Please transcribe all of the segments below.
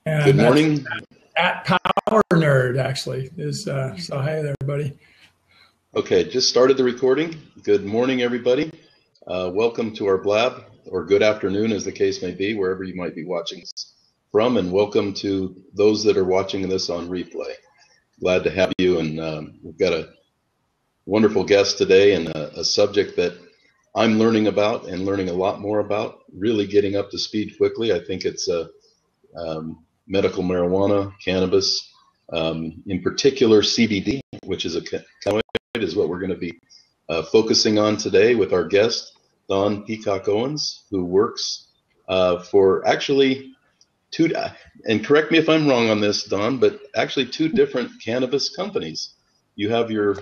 And Good that's morning. at Power Nerd, actually. So hey there, buddy. Okay, just started the recording. Good morning, everybody. Welcome to our blab, or good afternoon, as the case may be, wherever you might be watching this from, and welcome to those that are watching this on replay. Glad to have you, and we've got a wonderful guest today, and a subject that I'm learning about and learning a lot more about, really getting up to speed quickly. I think it's medical marijuana, cannabis, in particular CBD, which is a cannabinoid, is what we're going to be focusing on today with our guest, Don Peacock Owens, who works for actually two, and correct me if I'm wrong on this, Don, but actually two different cannabis companies. You have your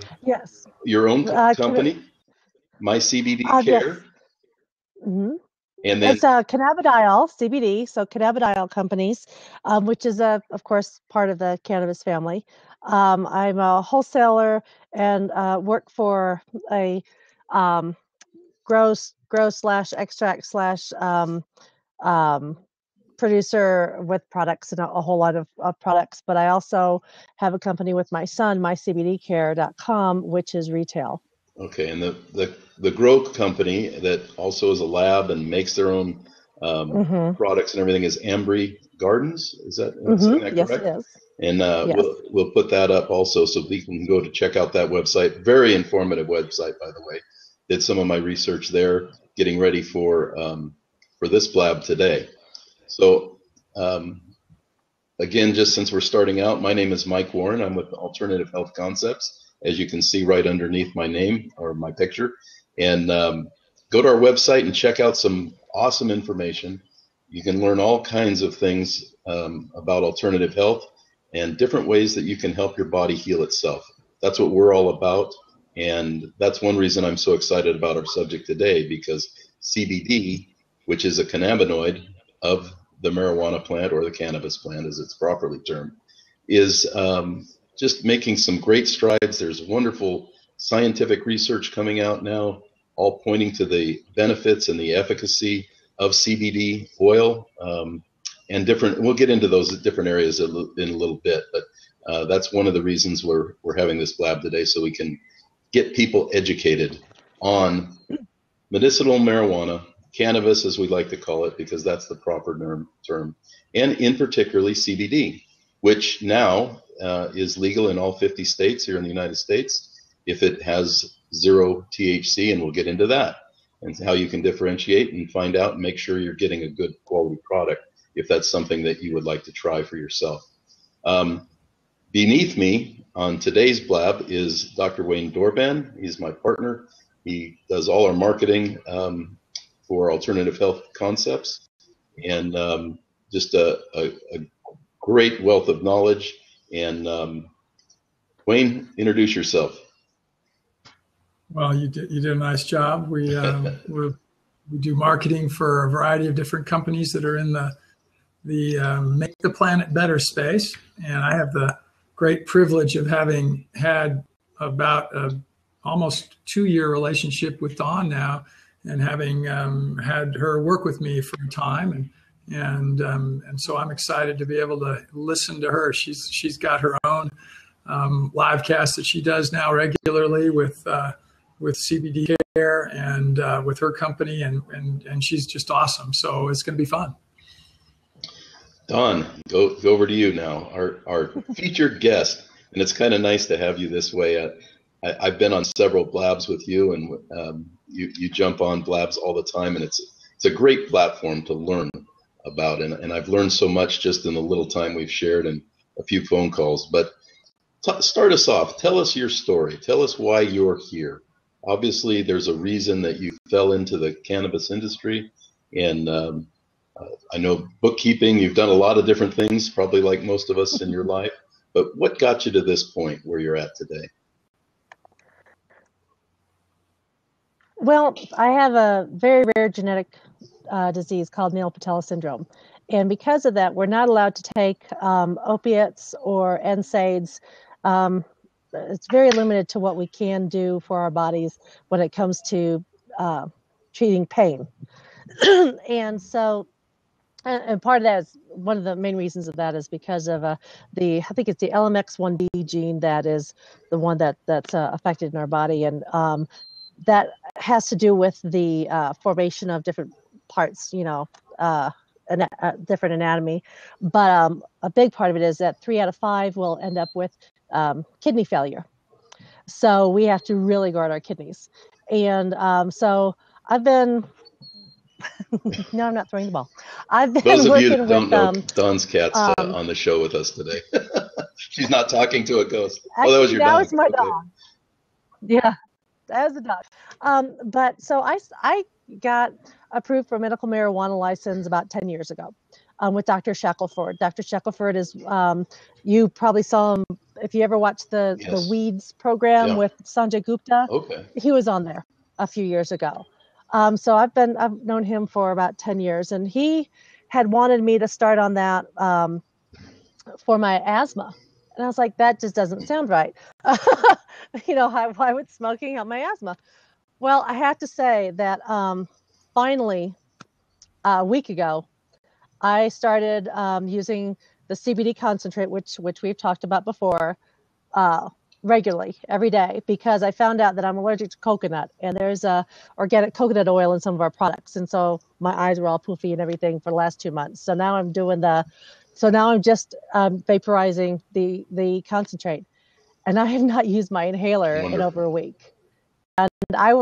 own company, My CBD Care, yes. Mm-hmm. And then it's cannabidiol CBD, so cannabidiol companies, which is of course part of the cannabis family. I'm a wholesaler and work for a grow slash extract slash producer with products and a whole lot of products. But I also have a company with my son, mycbdcare.com, which is retail. Okay, and the grow company that also is a lab and makes their own products and everything is Ambry Gardens. Is that, saying that correct? Yes, it is. And yes. we'll put that up also so people can go to check out that website. Very informative website, by the way. Did some of my research there, getting ready for this blab today. So again, just since we're starting out, my name is Mike Warren. I'm with Alternative Health Concepts, as you can see right underneath my name or my picture. And go to our website and check out some awesome information. You can learn all kinds of things about alternative health and different ways that you can help your body heal itself. That's what we're all about. And that's one reason I'm so excited about our subject today, because CBD, which is a cannabinoid of the marijuana plant, or the cannabis plant as it's properly termed, is just making some great strides. There's wonderful scientific research coming out now, all pointing to the benefits and the efficacy of CBD oil, and different. We'll get into those different areas in a little bit, but that's one of the reasons we're having this blab today, so we can get people educated on medicinal marijuana, cannabis as we like to call it, because that's the proper term, and in particularly CBD, which now is legal in all 50 states here in the United States if it has 0 THC, and we'll get into that and how you can differentiate and find out and make sure you're getting a good quality product if that's something that you would like to try for yourself. Beneath me on today's blab is Dr. Wayne Dorban. He's my partner. He does all our marketing for Alternative Health Concepts, and just a great wealth of knowledge. And Wayne, introduce yourself. Well, you did a nice job. We do marketing for a variety of different companies that are in the make the planet better space, and I have the great privilege of having had about almost 2-year relationship with Dawn now, and having had her work with me for a time, and so I'm excited to be able to listen to her. She's got her own live cast that she does now regularly with CBD Care and with her company, and she's just awesome. So it's going to be fun. Don, go over to you now, our featured guest, and it's kind of nice to have you this way. I've been on several blabs with you, and you jump on blabs all the time, and it's a great platform to learn about, and I've learned so much just in the little time we've shared and a few phone calls. But start us off. Tell us your story. Tell us why you're here. Obviously, there's a reason that you fell into the cannabis industry, and I know bookkeeping, you've done a lot of different things, probably like most of us in your life, but what got you to this point where you're at today? Well, I have a very rare genetic disease called Neil Patella syndrome. And because of that, we're not allowed to take opiates or NSAIDs. It's very limited to what we can do for our bodies when it comes to treating pain. And so And part of that is one of the main reasons of that is because of I think it's the LMX1B gene that is the one that's affected in our body, and that has to do with the formation of different parts, different anatomy. But a big part of it is that 3 out of 5 will end up with kidney failure. So we have to really guard our kidneys. And so I've been no, I'm not throwing the ball. I've been Those of you working that don't know, with Dawn's cat's on the show with us today. She's not talking to a ghost. actually, Oh, that was your that dog. was my Okay. dog. Yeah, that was a dog. But so I got approved for a medical marijuana license about 10 years ago with Dr. Shackelford. Dr. Shackelford is, you probably saw him if you ever watched the Yes. Weeds program Yeah. with Sanjay Gupta. Okay. He was on there a few years ago. So I've known him for about 10 years, and he had wanted me to start on that for my asthma. And I was like, that just doesn't sound right. Why would smoking help my asthma? Well, I have to say that finally, a week ago, I started using the CBD concentrate, which we've talked about before, regularly every day, because I found out that I'm allergic to coconut, and there's organic coconut oil in some of our products, and so my eyes were all poofy and everything for the last 2 months. So now I'm just vaporizing the concentrate, and I have not used my inhaler in over a week. And I've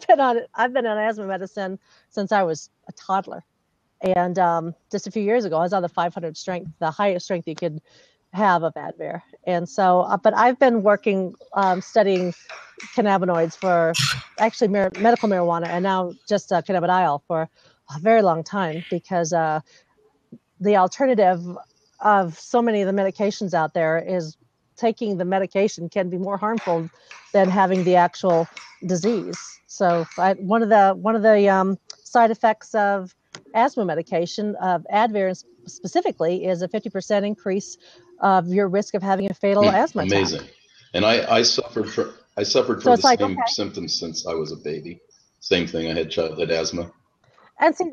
been on asthma medicine since I was a toddler. And just a few years ago, I was on the 500 strength, the highest strength you could have of Advair. And so, but I've been working, studying cannabinoids for actually medical marijuana, and now just cannabidiol for a very long time, because the alternative of so many of the medications out there is taking the medication can be more harmful than having the actual disease. So one of the side effects of asthma medication, of Advair specifically, is a 50% increase of your risk of having a fatal asthma attack. Amazing. And I suffered from the same symptoms since I was a baby. Same thing. I had childhood asthma. And see,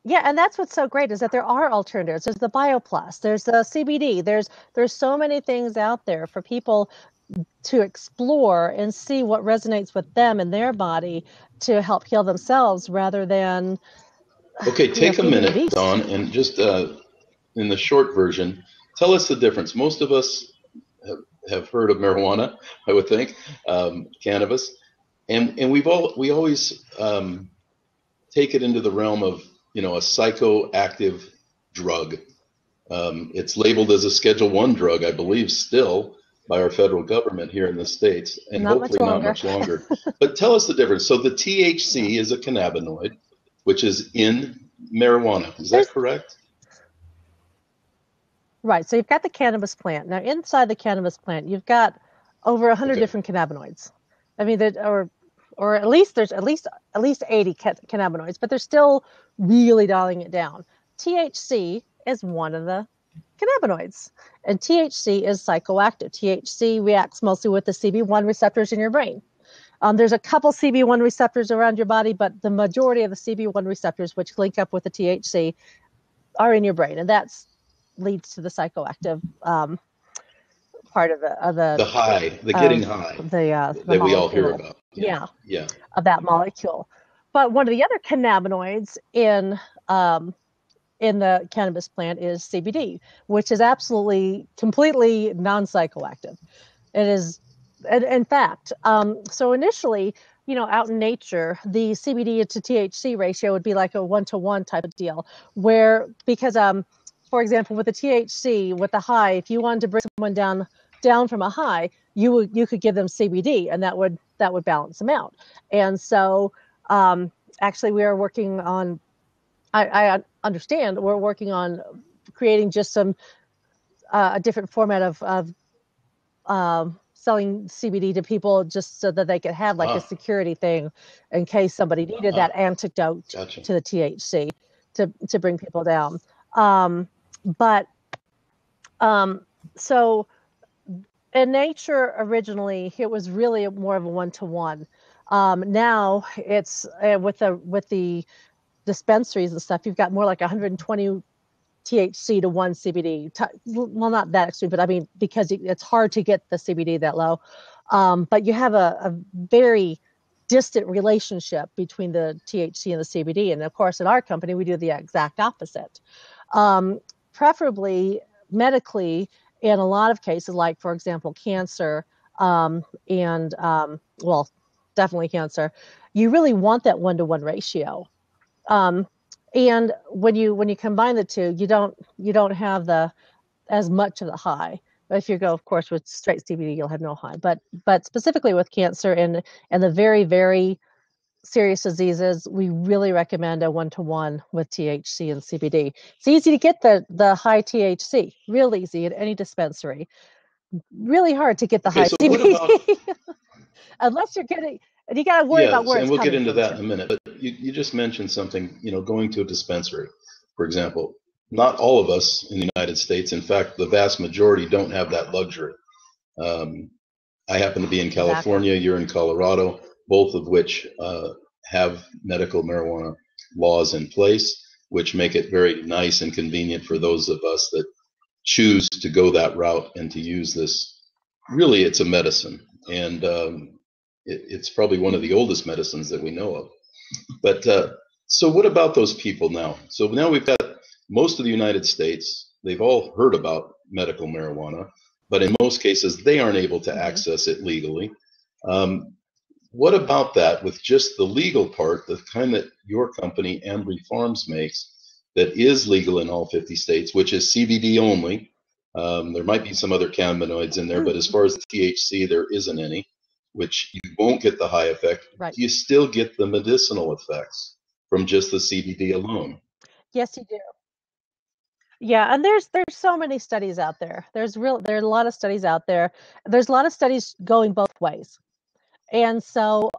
yeah, and that's what's so great, is that there are alternatives. There's the BioPlus, there's the CBD, there's so many things out there for people to explore and see what resonates with them and their body to help heal themselves, rather than okay, take a minute, Dawn, and just in the short version, tell us the difference. Most of us have heard of marijuana, I would think, cannabis, and we always take it into the realm of a psychoactive drug. It's labeled as a Schedule I drug, I believe, still by our federal government here in the States, and hopefully not much longer. But tell us the difference. So the THC is a cannabinoid, which is in marijuana. Is that correct? Right. So you've got the cannabis plant. Now, inside the cannabis plant, you've got over 100 different cannabinoids. I mean, or at least there's at least 80 cannabinoids, but they're still really dialing it down. THC is one of the cannabinoids, and THC is psychoactive. THC reacts mostly with the CB1 receptors in your brain. There's a couple CB1 receptors around your body, but the majority of the CB1 receptors, which link up with the THC, are in your brain, and that leads to the psychoactive part of the high, the getting high, that we all hear about. Yeah, of that molecule. But one of the other cannabinoids in the cannabis plant is CBD, which is absolutely, completely non-psychoactive. It is, in fact, so initially, out in nature, the CBD to THC ratio would be like a 1-to-1 type of deal, because for example, with the THC, with the high, if you wanted to bring someone down from a high, you could give them CBD, and that would balance them out. And so, actually, we are working on. I understand we're working on creating just some a different format of selling CBD to people, just so that they could have like a security thing in case somebody needed that antidote to the THC to bring people down. So in nature, originally, it was really more of a 1-to-1. Now it's with the dispensaries and stuff, you've got more like 120 THC to 1 CBD. Well, not that extreme, but I mean, because it's hard to get the CBD that low. But you have a very distant relationship between the THC and the CBD. And of course, in our company, we do the exact opposite. Preferably medically, in a lot of cases, like, for example, cancer, well, definitely cancer, you really want that 1-to-1 ratio. And when you combine the two, you don't have as much of the high. But if you go, of course, with straight CBD, you'll have no high. But specifically with cancer and the very, very serious diseases, we really recommend a 1-to-1 with THC and CBD. It's easy to get the high THC, real easy at any dispensary. Really hard to get the high CBD. Unless you're getting, and you got to worry about where it's coming from. And we'll get into that in a minute. But you just mentioned something, going to a dispensary, for example. Not all of us in the United States, in fact, the vast majority don't have that luxury. I happen to be in California, you're in Colorado, both of which have medical marijuana laws in place, which make it very nice and convenient for those of us that choose to go that route and to use this. Really, it's a medicine, and it's probably one of the oldest medicines that we know of. But so what about those people now? So now we've got most of the United States, they've all heard about medical marijuana, but in most cases, they aren't able to access it legally. What about that with just the legal part, the kind that your company, Ambry Farms, makes, that is legal in all 50 states, which is CBD only? There might be some other cannabinoids in there, but as far as the THC, there isn't any, which you won't get the high effect. Right. You still get the medicinal effects from just the CBD alone. Yes, you do. Yeah, and there's so many studies out there. There are a lot of studies out there. There's a lot of studies going both ways. And so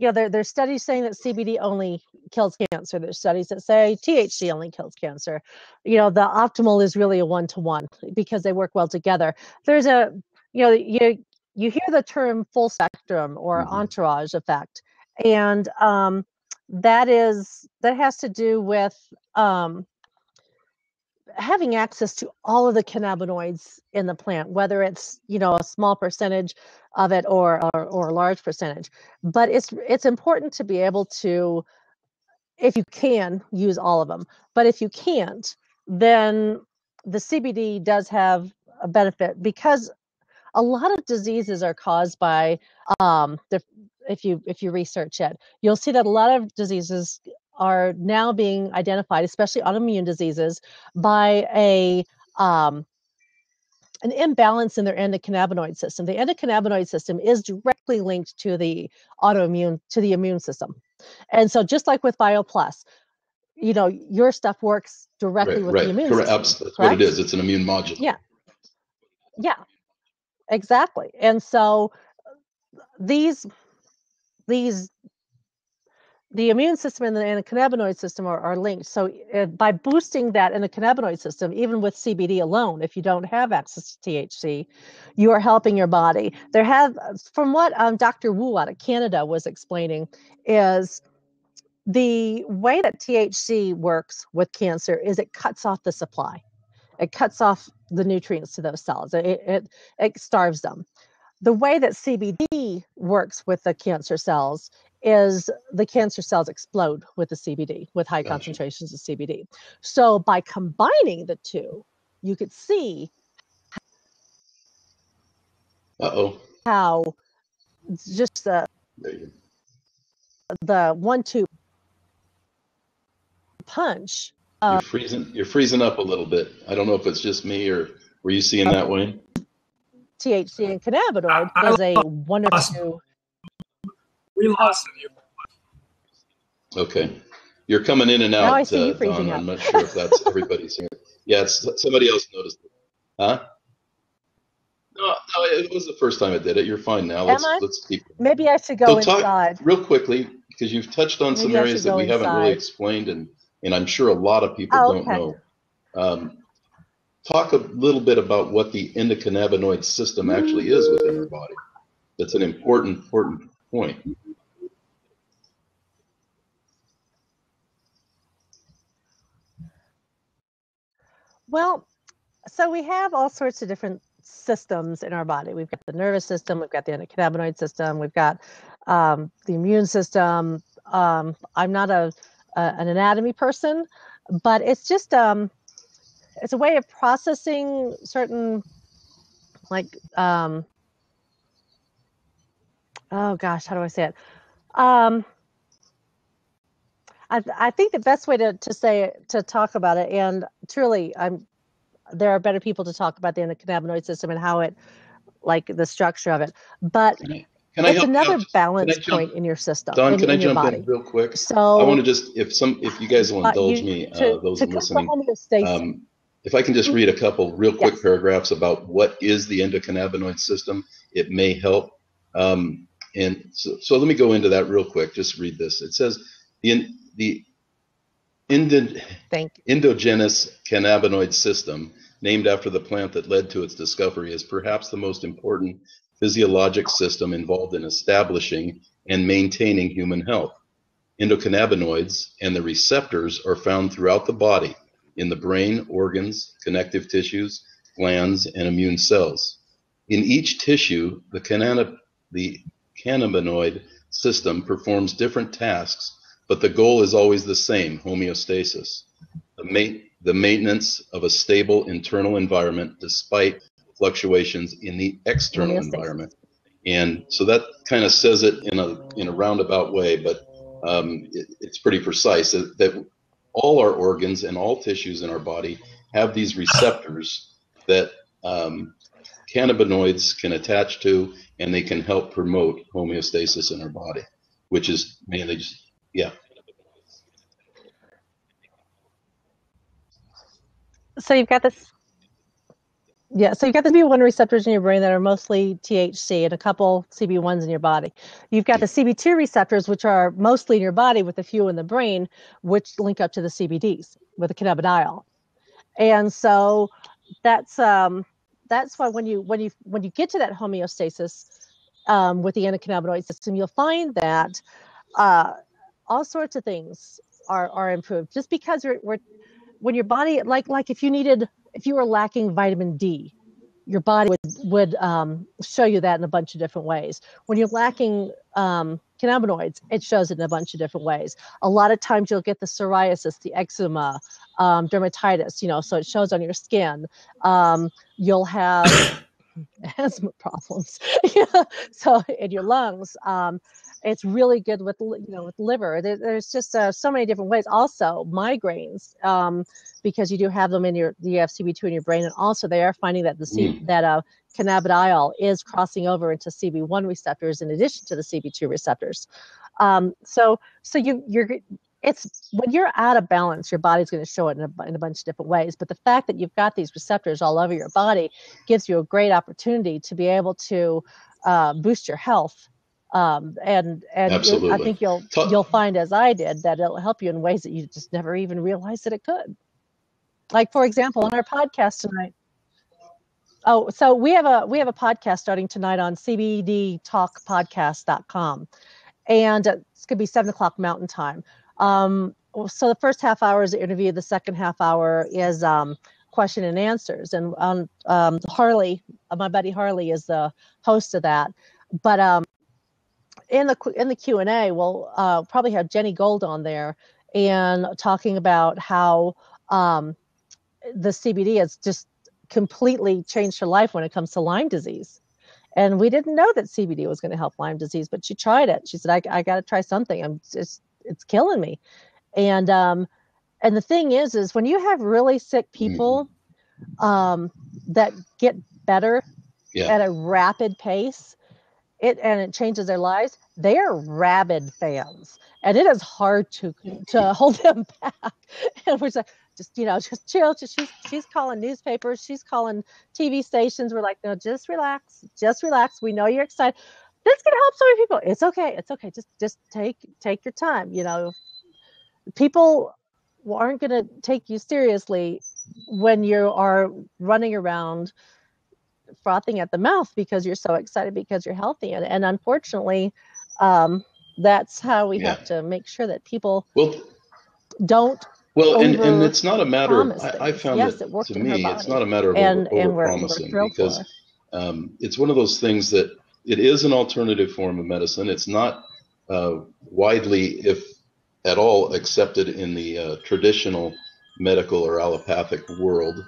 there's studies saying that CBD only kills cancer. There's studies that say THC only kills cancer. The optimal is really a 1-to-1 because they work well together. There's you hear the term full spectrum or entourage effect, and that has to do with having access to all of the cannabinoids in the plant, whether it's a small percentage of it or a large percentage. But it's important to be able to, if you can, use all of them. But if you can't, then the CBD does have a benefit, because a lot of diseases are caused by if you research it, you'll see that a lot of diseases are now being identified, especially autoimmune diseases, by an imbalance in their endocannabinoid system. The endocannabinoid system is directly linked to the immune system. And so just like with BioPlus, your stuff works directly with the immune system. That's what it is. It's an immune modulator. Yeah, exactly. And so the immune system and the endocannabinoid system are linked. So by boosting that endocannabinoid system, even with CBD alone, if you don't have access to THC, you are helping your body. From what Dr. Wu out of Canada was explaining, is the way that THC works with cancer is it cuts off the supply. It cuts off the nutrients to those cells. It starves them. The way that CBD works with the cancer cells is the cancer cells explode with the CBD, with high concentrations of CBD. So by combining the two, you could see how just the 1-2 punch. You're freezing up a little bit. I don't know if it's just me, or were you seeing that, Wayne? THC and cannabinoid is a 1 or 2. We lost you. Okay. You're coming in and out. Now I see you freezing Dawn. up. I'm not sure if that's everybody's here. Yeah, somebody else noticed it. Huh? No, it was the first time I did it. You're fine now. Let's keep. Maybe I should go inside. Real quickly, because you've touched on some areas that we haven't really explained, and I'm sure a lot of people don't know. Talk a little bit about what the endocannabinoid system actually is within our body. That's an important point. Well, so we have all sorts of different systems in our body. We've got the nervous system, we've got the endocannabinoid system, we've got the immune system. I'm not an anatomy person, but it's just it's a way of processing certain, like oh gosh, how do I say it? I think the best way to talk about it, and truly, there are better people to talk about the endocannabinoid system and how it, like the structure of it, but can I it's help another you out? balance point in your system. Don, can I in your jump body. in real quick? So I want to just, if you guys will indulge me, those listening, if I can just read a couple real quick paragraphs about what is the endocannabinoid system, it may help. And so let me go into that real quick. Just read this. It says the endogenous cannabinoid system, named after the plant that led to its discovery, is perhaps the most important physiologic system involved in establishing and maintaining human health. Endocannabinoids and the receptors are found throughout the body, in the brain, organs, connective tissues, glands, and immune cells. In each tissue, the cannabinoid system performs different tasks, but the goal is always the same: homeostasis, the maintenance of a stable internal environment despite fluctuations in the external environment. And so that kind of says it in a roundabout way, but it's pretty precise that all our organs and all tissues in our body have these receptors that cannabinoids can attach to, and they can help promote homeostasis in our body, which is mainly just, So you've got this. Yeah, so you've got the CB1 receptors in your brain that are mostly THC and a couple CB1s in your body. You've got the CB2 receptors, which are mostly in your body with a few in the brain, which link up to the CBDs with the cannabidiol. And so that's why when you get to that homeostasis with the endocannabinoid system, you'll find that all sorts of things are improved. Just because when your body, like if you were lacking vitamin D, your body would show you that in a bunch of different ways. When you're lacking cannabinoids, it shows it in a bunch of different ways. A lot of times you'll get the psoriasis, the eczema, dermatitis, so it shows on your skin. You'll have asthma problems, so in your lungs. It's really good with liver. There's just so many different ways. Also migraines, because you do have them you have CB2 in your brain, and also they are finding that cannabidiol is crossing over into CB1 receptors in addition to the CB2 receptors. So it's when you're out of balance, your body's going to show it in a bunch of different ways. But the fact that you've got these receptors all over your body gives you a great opportunity to be able to boost your health. And I think you'll find, as I did, that it'll help you in ways that you just never even realized that it could. Like, for example, on our podcast tonight. Oh, so we have a podcast starting tonight on cbdtalkpodcast.com, and it's going to be 7:00 Mountain Time. So the first half hour is the interview. The second half hour is question and answers. And Harley, my buddy Harley, is the host of that. But in the Q&A, we'll probably have Jenny Gold on there and talking about how the CBD has just completely changed her life when it comes to Lyme disease. And we didn't know that CBD was going to help Lyme disease, but she tried it. She said, I got to try something. It's killing me. And the thing is when you have really sick people that get better at a rapid pace, it changes their lives, they are rabid fans, and it is hard to hold them back. And we're like, just chill. She's calling newspapers, she's calling TV stations. We're like, no, just relax. We know you're excited. This can help so many people. It's okay. Just take your time. People aren't going to take you seriously when you are running around frothing at the mouth because you're so excited because you're healthy. And unfortunately, that's how we have to make sure that people don't Well, and over it's not a matter of, promise I things. found Yes, that it worked to in her me, it's not body, a matter of over and we're promising, thrilled for because her. it's one of those things that it is an alternative form of medicine. It's not widely, if at all, accepted in the traditional medical or allopathic world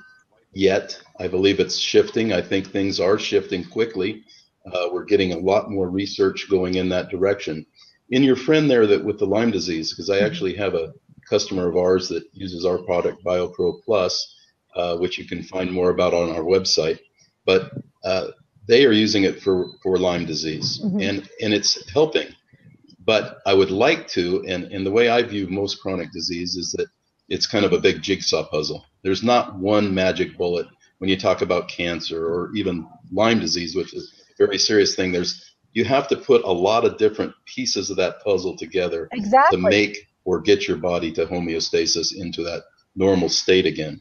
yet. I believe it's shifting. I think things are shifting quickly. We're getting a lot more research going in that direction. In your friend there that with the Lyme disease, because I actually have a customer of ours that uses our product BioPro Plus, which you can find more about on our website. But they are using it for Lyme disease, and it's helping. But I would like to, and the way I view most chronic disease is that it's kind of a big jigsaw puzzle. There's not one magic bullet when you talk about cancer or even Lyme disease, which is a very serious thing. You have to put a lot of different pieces of that puzzle together to Exactly. make or get your body to homeostasis into that normal state again.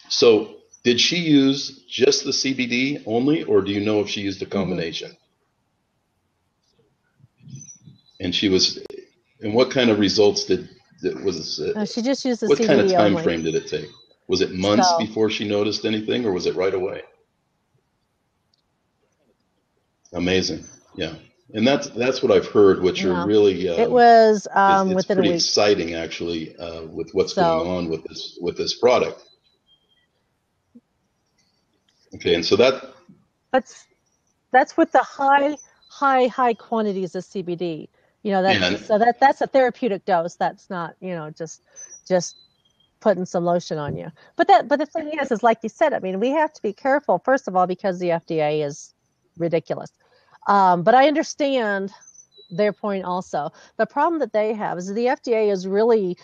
So did she use just the CBD only, or do you know if she used a combination? And what kind of results She just used the what kind of CBD time only. frame did it take? Was it months So before she noticed anything, or was it right away? Amazing. Yeah. And that's what I've heard, which are no, really it was it's within a pretty week. exciting actually, with what's going So on with this product. Okay, and so that's with the high quantities of CBD. You know, and that's a therapeutic dose. That's not, just putting some lotion on you. But the thing is like you said, I mean, we have to be careful, first of all, because the FDA is ridiculous. But I understand their point also. The problem that they have is the FDA is really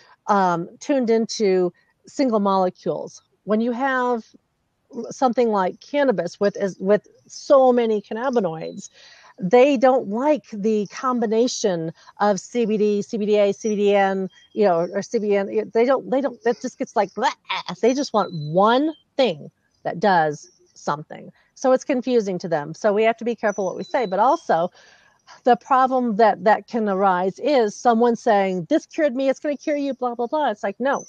tuned into single molecules. When you have something like cannabis with so many cannabinoids, they don't like the combination of CBD, CBDA, CBDN, or CBN. They don't. That just gets like blah. They just want one thing that does something. So it's confusing to them. So we have to be careful what we say. But also, the problem that can arise is someone saying, "This cured me. It's going to cure you." Blah blah blah. It's like, no,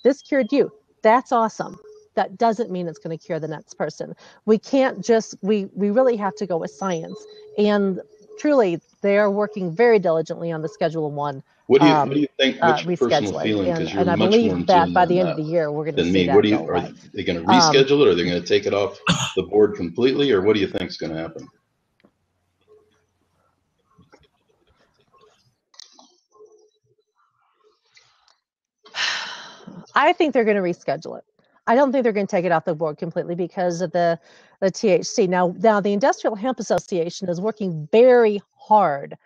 this cured you. That's awesome. That doesn't mean it's going to cure the next person. We can't just, we really have to go with science. And truly, they are working very diligently on the Schedule 1 what do you think? What's your personal rescheduling. feeling? Because you're And I much more believe in that tune by the end of the year, we're going to than see me. that go Are away. they going to reschedule it? Are they going to take it off the board completely, or what do you think is going to happen? I think they're going to reschedule it. I don't think they're going to take it off the board completely because of the THC. Now the Industrial Hemp Association is working very hard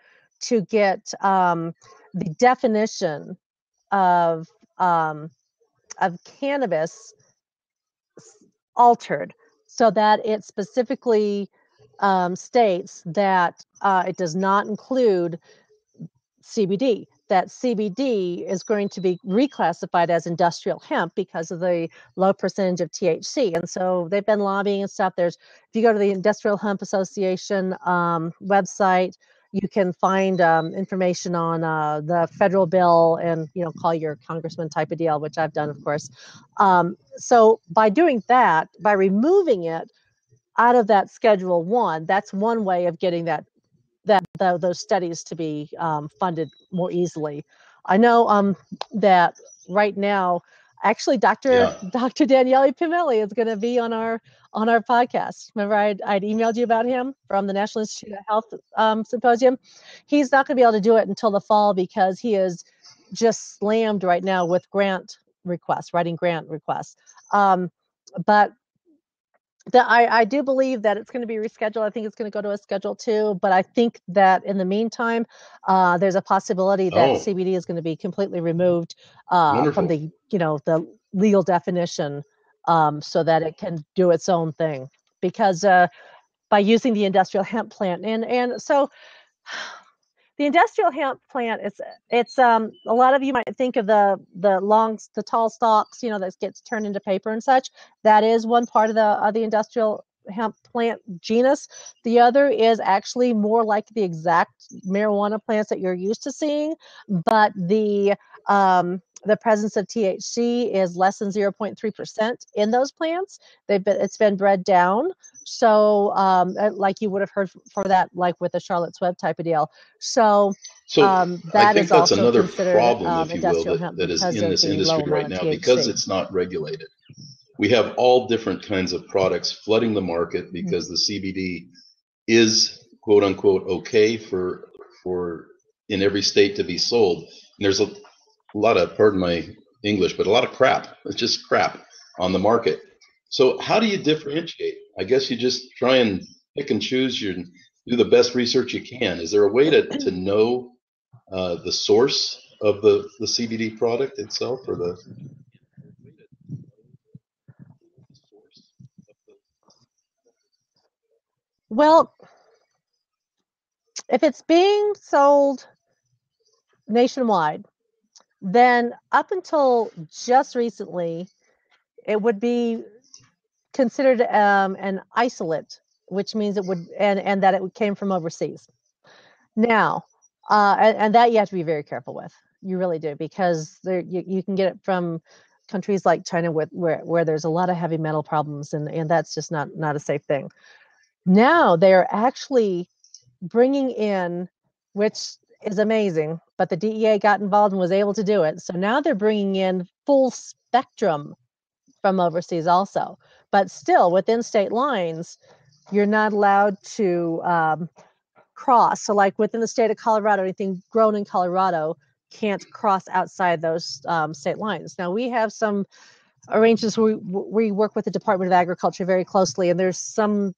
to get the definition of cannabis altered so that it specifically states that it does not include CBD. That CBD is going to be reclassified as industrial hemp because of the low percentage of THC. And so they've been lobbying and stuff. If you go to the Industrial Hemp Association website, you can find information on the federal bill and, call your congressman type of deal, which I've done, of course. So by doing that, by removing it out of that Schedule 1, that's one way of getting those studies to be funded more easily. I know that right now, actually, Dr. Daniele Pimelli is going to be on our podcast. Remember, I'd emailed you about him from the National Institute of Health Symposium. He's not going to be able to do it until the fall because he is just slammed right now with writing grant requests. But I do believe that it's going to be rescheduled. I think it's going to go to a Schedule 2, but I think that in the meantime, there's a possibility that CBD is going to be completely removed from the the legal definition, so that it can do its own thing. Because by using the industrial hemp plant, and so the industrial hemp plant, it's a lot of you might think of the tall stalks, that gets turned into paper and such. That is one part of the industrial hemp plant genus. The other is actually more like the exact marijuana plants that you're used to seeing, but the presence of THC is less than 0.3% in those plants. It's been bred down. So like you would have heard for that, like with the Charlotte's Web type of deal. So I that think is that's also another considered problem, if you will, industrial hemp that is because in of this the low industry right amount of now, THC. because it's not regulated. We have all different kinds of products flooding the market because the CBD is quote unquote okay for in every state to be sold. And there's a lot of, pardon my English, but a lot of crap. It's just crap on the market. So how do you differentiate? I guess you just try and pick and choose, do the best research you can. Is there a way to know the source of the CBD product itself, or the? Well, if it's being sold nationwide, then up until just recently, it would be considered an isolate, which means it would, and that it came from overseas. Now, and that you have to be very careful with. You really do, because you can get it from countries like China where there's a lot of heavy metal problems, and that's just not a safe thing. Now they're actually bringing in, which is amazing, but the DEA got involved and was able to do it. So now they're bringing in full spectrum from overseas also. But still, within state lines, you're not allowed to cross. So like within the state of Colorado, anything grown in Colorado can't cross outside those state lines. Now we have some arrangements where we work with the Department of Agriculture very closely, and there's some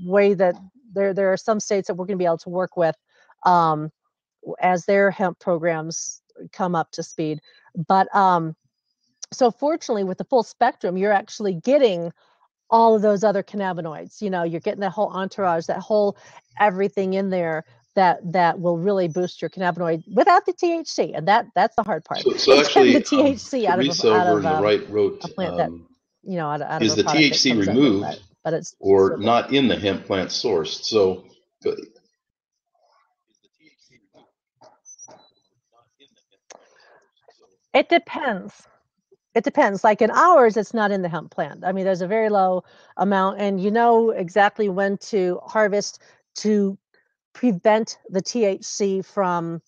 way that there are some states that we're going to be able to work with as their hemp programs come up to speed. But so fortunately, with the full spectrum, you're actually getting all of those other cannabinoids. You're getting that whole entourage, that whole everything in there that will really boost your cannabinoid without the THC, and that's the hard part. So actually, the THC Teresa over in the right wrote, a plant that out is of the a product THC that comes removed up, but it's or not in the hemp plant source? So it depends. It depends. Like in ours, it's not in the hemp plant. I mean, there's a very low amount, and you know exactly when to harvest to prevent the THC from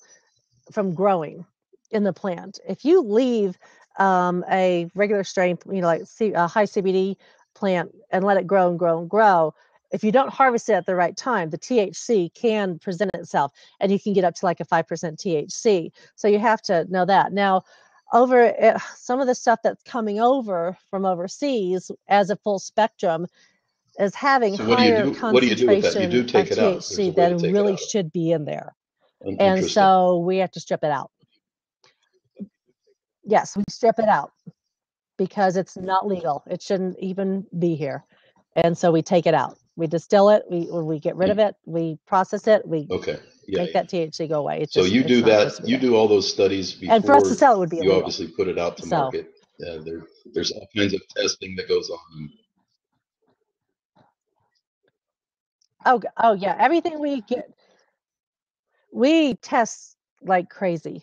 growing in the plant. If you leave a regular strain, like a high CBD plant, and let it grow and grow and grow, if you don't harvest it at the right time, the THC can present itself, and you can get up to like a 5% THC. So you have to know that. Now, some of the stuff that's coming over from overseas as a full spectrum is having higher what do you do with that? You concentration do take of it out. There's a THC way to than take really it out. should be in there. And Interesting. so we have to strip it out. Yes, we strip it out because it's not legal. It shouldn't even be here. And so we take it out. We distill it. We get rid of it. We process it. We make that THC go away. So you do that. You do all those studies before, and for us to sell it would be illegal. You obviously put it out to market. There's all kinds of testing that goes on. Oh yeah, everything we get, we test like crazy.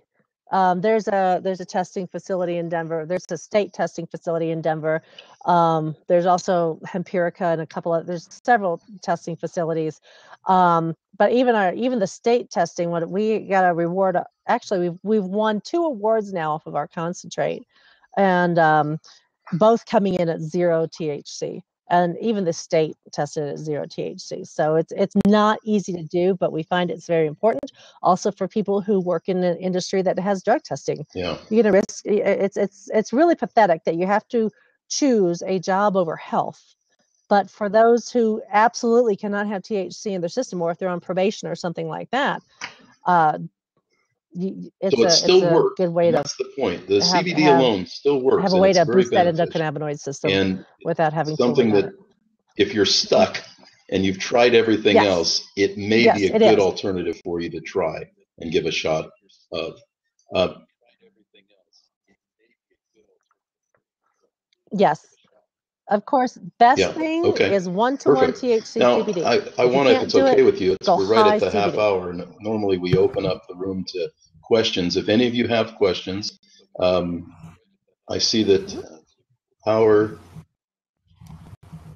There's a testing facility in Denver. There's a state testing facility in Denver. There's also Empirica and there's several testing facilities. But even the state testing, what we got a reward. Actually, we've won 2 awards now off of our concentrate, and both coming in at 0 THC. And even the state tested at 0 THC. So it's not easy to do, but we find it's very important. Also for people who work in an industry that has drug testing. Yeah. You're gonna risk. It's really pathetic that you have to choose a job over health. But for those who absolutely cannot have THC in their system, or if they're on probation or something like that, it's a good way to. That's the point. The CBD alone still works. Have a way to boost that endocannabinoid system, and without having something that, if you're stuck and you've tried everything else, it may be a good alternative for you to try and give a shot of. Yes. Of course, best Yeah. thing Okay. is 1-to-1 Perfect. THC Now, CBD. I want to, if it's okay with you, go we're right high at the half CBD. hour, and normally we open up the room to questions. If any of you have questions, I see that Howard,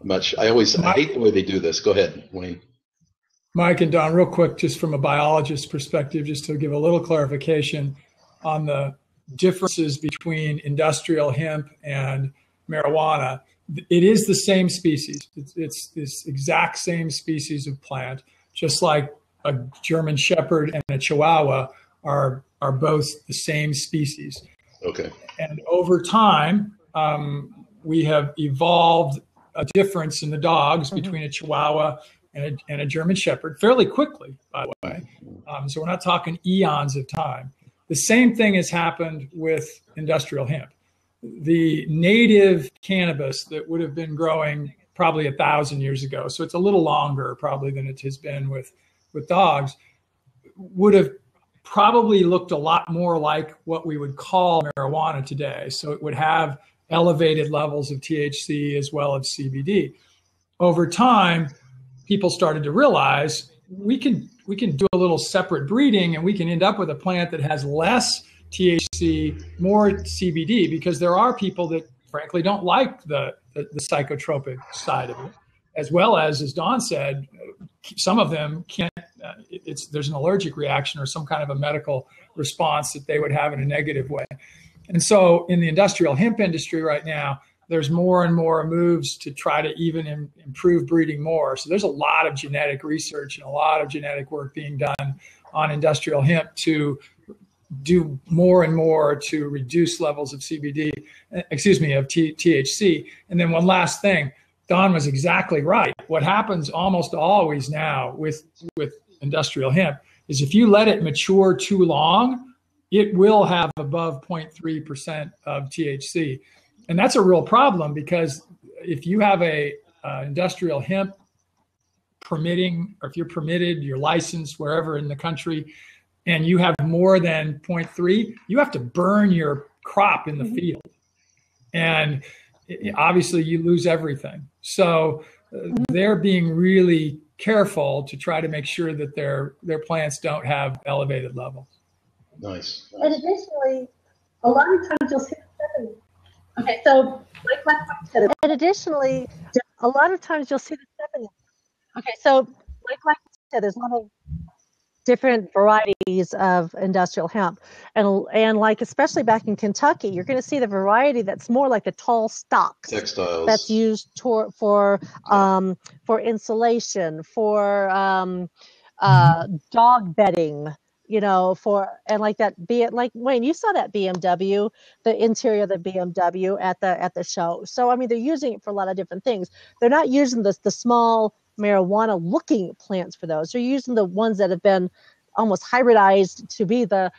I hate the way they do this. Go ahead, Wayne. Mike and Don, real quick, just from a biologist perspective, just to give a little clarification on the differences between industrial hemp and marijuana. It is the same species. It's this exact same species of plant, just like a German Shepherd and a Chihuahua are both the same species. Okay. And over time, we have evolved a difference in the dogs between a Chihuahua and a German Shepherd fairly quickly, by the way. So we're not talking eons of time. The same thing has happened with industrial hemp. The native cannabis that would have been growing probably 1,000 years ago, so it's a little longer probably than it has been with dogs, would have probably looked a lot more like what we would call marijuana today. So it would have elevated levels of THC as well as CBD. Over time, people started to realize we can do a little separate breeding and we can end up with a plant that has less THC, more CBD, because there are people that frankly don't like the psychotropic side of it, as well as Don said, some of them can't, there's an allergic reaction or some kind of a medical response that they would have in a negative way. And so in the industrial hemp industry right now, there's more and more moves to try to even improve breeding more. So there's a lot of genetic research and a lot of genetic work being done on industrial hemp to do more and more to reduce levels of THC. And then one last thing, Don was exactly right. What happens almost always now with industrial hemp is if you let it mature too long, it will have above 0.3% of THC. And that's a real problem, because if you have a industrial hemp permitting, or if you're permitted, you're licensed wherever in the country, and you have more than 0.3, you have to burn your crop in the field. And obviously you lose everything. So they're being really careful to try to make sure that their plants don't have elevated levels. Nice. And additionally, a lot of times you'll see the 70. Okay, so like Mike said, and additionally, a lot of times you'll see the 70. Okay, so like said, there's a lot of different varieties of industrial hemp, and like especially back in Kentucky, you're going to see the variety that's more like the tall stalks, textiles, that's used for insulation, for dog bedding, and like that. Like Wayne, you saw that BMW, the interior of the BMW at the show. So I mean, they're using it for a lot of different things. They're not using the small marijuana looking plants for those. They're using the ones that have been almost hybridized to be the,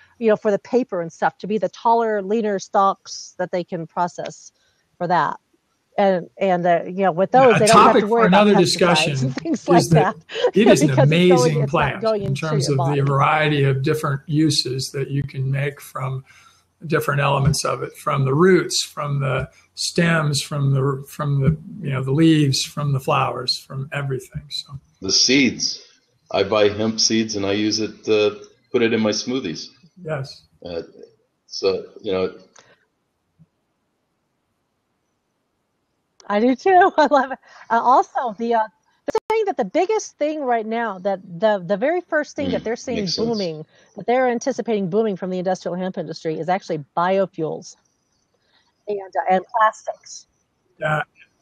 for the paper and stuff, to be the taller, leaner stalks that they can process for that. And with those, they don't have to worry about pesticides and things like that. It is an amazing plant in terms of the variety of different uses that you can make from different elements of it, from the roots, from the stems, from the the leaves, from the flowers, from everything. So the seeds, I buy hemp seeds and I use it to put it in my smoothies. Yes. I do too. I love it. Also, they're saying that the biggest thing right now, that the very first thing that they're seeing booming, that they're anticipating booming from the industrial hemp industry, is actually biofuels and plastics.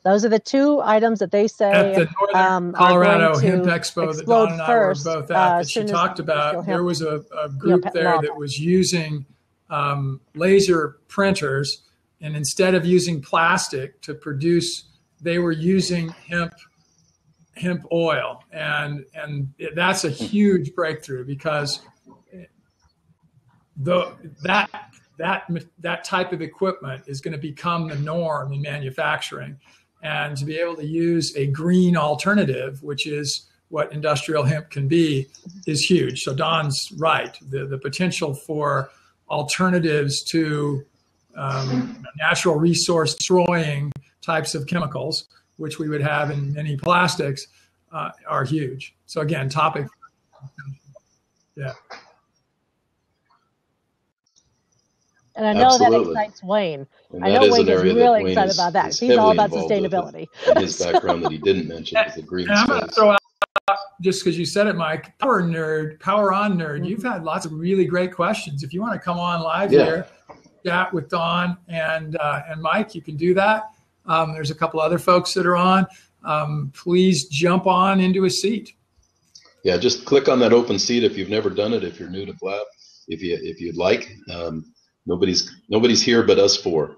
Those are the two items that they say at the Northern Colorado Hemp Expo that Don and I were both at, that she talked about. There was a group there that was using laser printers, and instead of using plastic to produce, they were using hemp oil, and that's a huge breakthrough, because that type of equipment is going to become the norm in manufacturing, and to be able to use a green alternative, which is what industrial hemp can be, is huge. So Don's right. The potential for alternatives to natural resource destroying types of chemicals, which we would have in many plastics, are huge. So again, topic. Yeah. And I know Absolutely. that excites Wayne. And I that know is Wayne an gets area really that Wayne excited about that. is He's all heavily about involved with sustainability. in his background that he didn't mention is the green And I'm going to space. throw out, just because you said it, Mike, Power on Nerd. You've had lots of really great questions. If you want to come on live here, chat with Dawn and Mike, you can do that. There's a couple other folks that are on. Please jump on into a seat. Yeah, just click on that open seat if you've never done it. If you're new to Blab, if you'd like, nobody's here but us four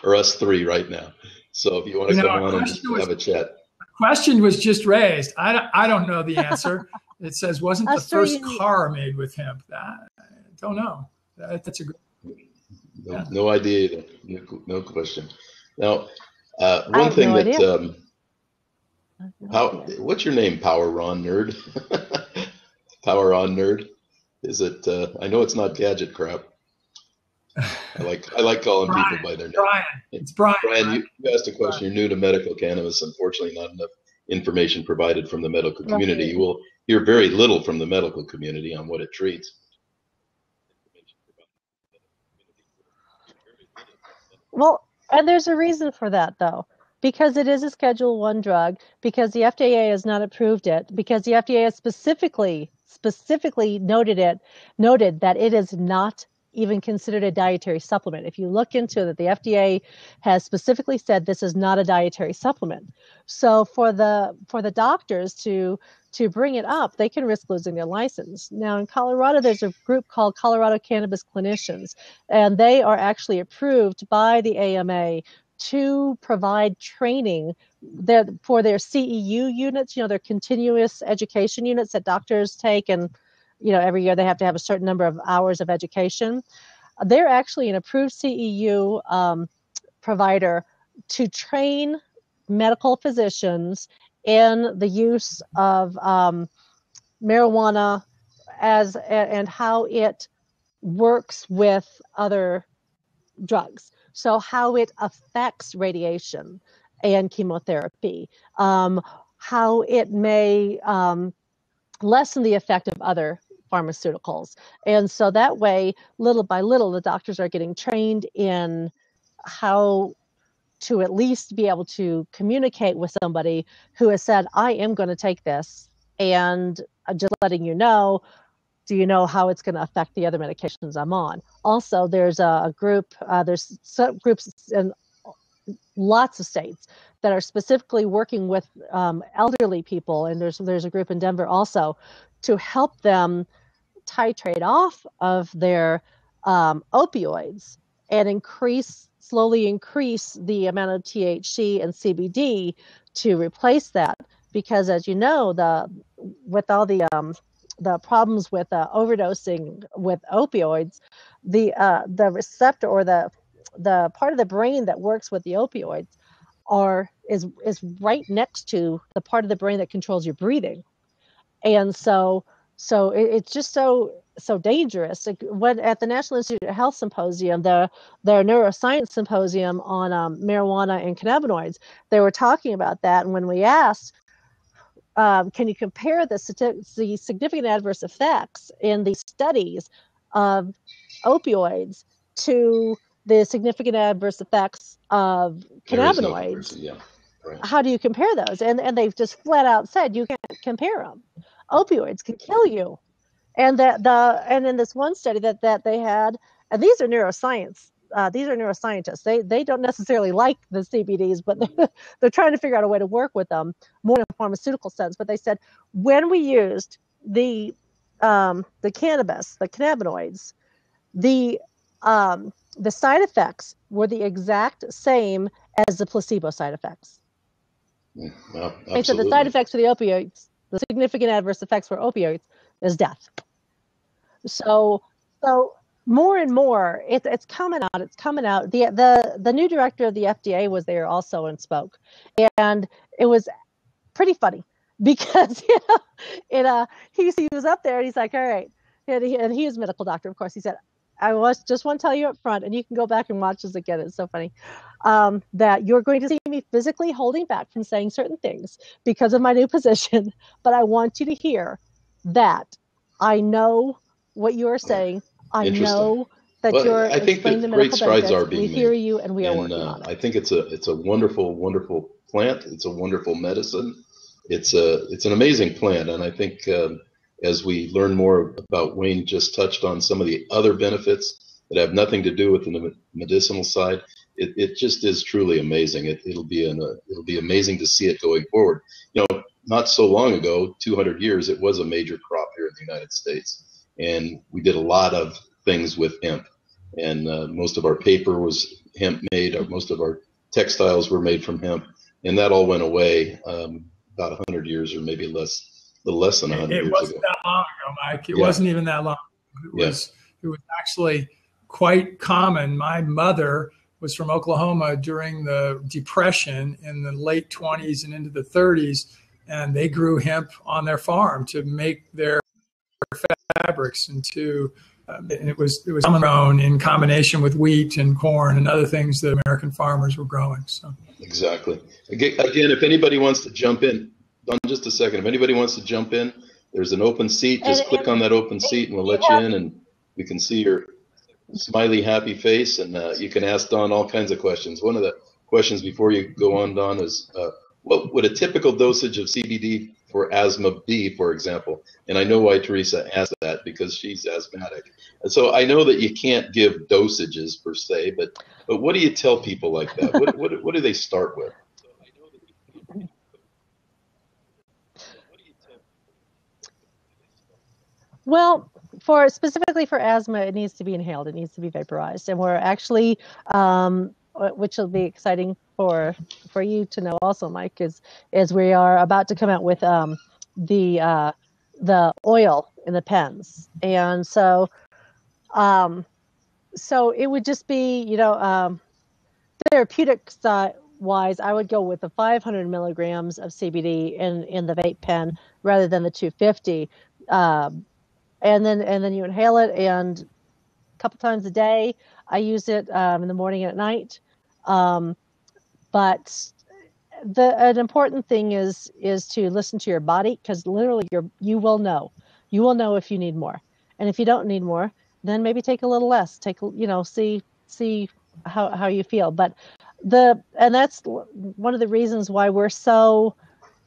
or us three right now. So if you want to come on and just have a chat. Question was just raised. I don't know the answer. It says, wasn't the first car made with hemp? I don't know. That's a good. No idea either. No question. Now, one thing that what's your name? Power on Nerd. Power on Nerd. Is it? I know it's not gadget crap. I like calling people by their name. Brian. It's Brian. Brian, you asked a question. You're new to medical cannabis. Unfortunately, not enough information provided from the medical community. You will hear very little from the medical community on what it treats. Well, and there's a reason for that, though, because it is a Schedule I drug, because the FDA has not approved it, because the FDA has specifically noted that it is not even considered a dietary supplement. If you look into it, the FDA has specifically said this is not a dietary supplement. So for the doctors to bring it up, they can risk losing their license. Now in Colorado, there's a group called Colorado Cannabis Clinicians, and they are actually approved by the AMA to provide training for their CEU units, their continuous education units that doctors take, and every year they have to have a certain number of hours of education. They're actually an approved CEU provider to train medical physicians in the use of marijuana and how it works with other drugs. So how it affects radiation and chemotherapy, how it may lessen the effect of other pharmaceuticals. And so that way, little by little, the doctors are getting trained in how to at least be able to communicate with somebody who has said, I am going to take this, and just letting you know, do you know how it's going to affect the other medications I'm on? Also, there's a group, there's groups in lots of states that are specifically working with elderly people, and there's a group in Denver also to help them titrate off of their opioids and slowly increase the amount of THC and CBD to replace that. Because as you know, with all the problems with overdosing with opioids, the receptor or the part of the brain that works with the opioids is right next to the part of the brain that controls your breathing, and so it's just so dangerous. When at the National Institute of Health Symposium, their neuroscience symposium on marijuana and cannabinoids, they were talking about that, and when we asked, can you compare the significant adverse effects in the studies of opioids to the significant adverse effects of cannabinoids? Yeah. Right. How do you compare those? And they've just flat out said you can't compare them. Opioids can kill you. And and in this one study that they had, and these are neuroscience. These are neuroscientists. They don't necessarily like the CBDs, but they're trying to figure out a way to work with them more in a pharmaceutical sense. But they said when we used the cannabis, the cannabinoids, the side effects were the exact same as the placebo side effects. Well, they said the side effects for the opioids, the significant adverse effects for opioids, is death. So more and more, it's coming out. It's coming out. The new director of the FDA was there also and spoke, and it was pretty funny because he was up there and he's like, all right, and he is a medical doctor, of course. He said, just want to tell you up front, and you can go back and watch this again. It's so funny that you're going to see me physically holding back from saying certain things because of my new position. But I want you to hear that I know what you are saying. I know that you're I think explaining the that great medical strides are benefits. being We hear made, you, and we are and working on it. I think it's a wonderful, wonderful plant. It's a wonderful medicine. It's an amazing plant, and I think as we learn more about, Wayne just touched on some of the other benefits that have nothing to do with the medicinal side. It just is truly amazing. It'll be amazing to see it going forward. You know, not so long ago, 200 years, it was a major crop here in the United States, and we did a lot of things with hemp. And most of our paper was hemp made, or most of our textiles were made from hemp, and that all went away about 100 years, or maybe a little less than 100 years ago. It wasn't that long ago, Mike. It wasn't even that long. It was actually quite common. My mother was from Oklahoma during the Depression in the late 20s and into the 30s, and they grew hemp on their farm to make their fabrics and to and it was grown in combination with wheat and corn and other things that American farmers were growing. So exactly. Again, if anybody wants to jump in, Don, just a second. If anybody wants to jump in, there's an open seat. Just click on that open seat, and we'll let you in, and we can see your smiley, happy face, and you can ask Don all kinds of questions. One of the questions before you go on, Don, is what would a typical dosage of CBD for asthma be, for example? And I know why Teresa asked that, because she's asthmatic. And so I know that you can't give dosages per se, but what do you tell people like that? What do they start with? Well, specifically for asthma, it needs to be inhaled. It needs to be vaporized, and we're actually, which will be exciting for you to know also, Mike, is we are about to come out with the oil in the pens, and so it would just be therapeutic wise, I would go with the 500 milligrams of CBD in the vape pen rather than the 250. And then you inhale it, and a couple times a day. I use it in the morning and at night. But an important thing is to listen to your body, because literally you will know if you need more, and if you don't need more, then maybe take a little less. See how you feel. But that's one of the reasons why we're so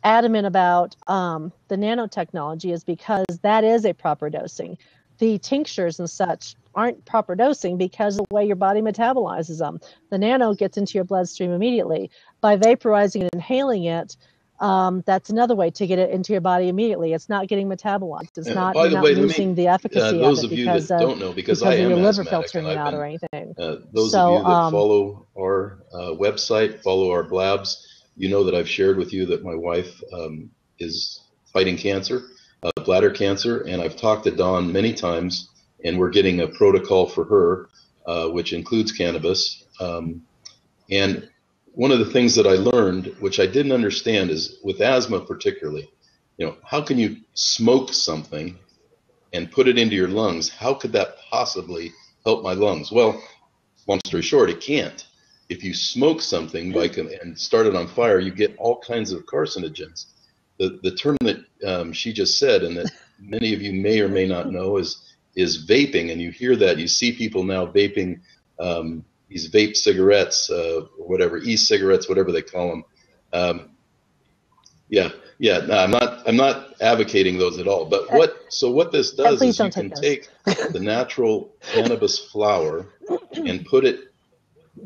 adamant about the nano technology, is because that is a proper dosing. The tinctures and such aren't proper dosing because of the way your body metabolizes them. The nano gets into your bloodstream immediately. By vaporizing and inhaling it, that's another way to get it into your body immediately. It's not getting metabolized. It's not, you're not losing the efficacy those of it you because that don't know, because I am your liver asthmatic, filtering it out or anything. Those of you that follow our website, follow our blabs, you know that I've shared with you that my wife is fighting cancer, bladder cancer, and I've talked to Dawn many times, and we're getting a protocol for her, which includes cannabis. And one of the things that I learned, which I didn't understand, is with asthma particularly, how can you smoke something and put it into your lungs? How could that possibly help my lungs? Well, long story short, it can't. If you smoke something and start it on fire, you get all kinds of carcinogens. The term that she just said, and that many of you may or may not know, is vaping. And you hear that. You see people now vaping these vape cigarettes, or whatever, e-cigarettes, whatever they call them. No, I'm not advocating those at all. But what this does is you can take the natural cannabis flower and put it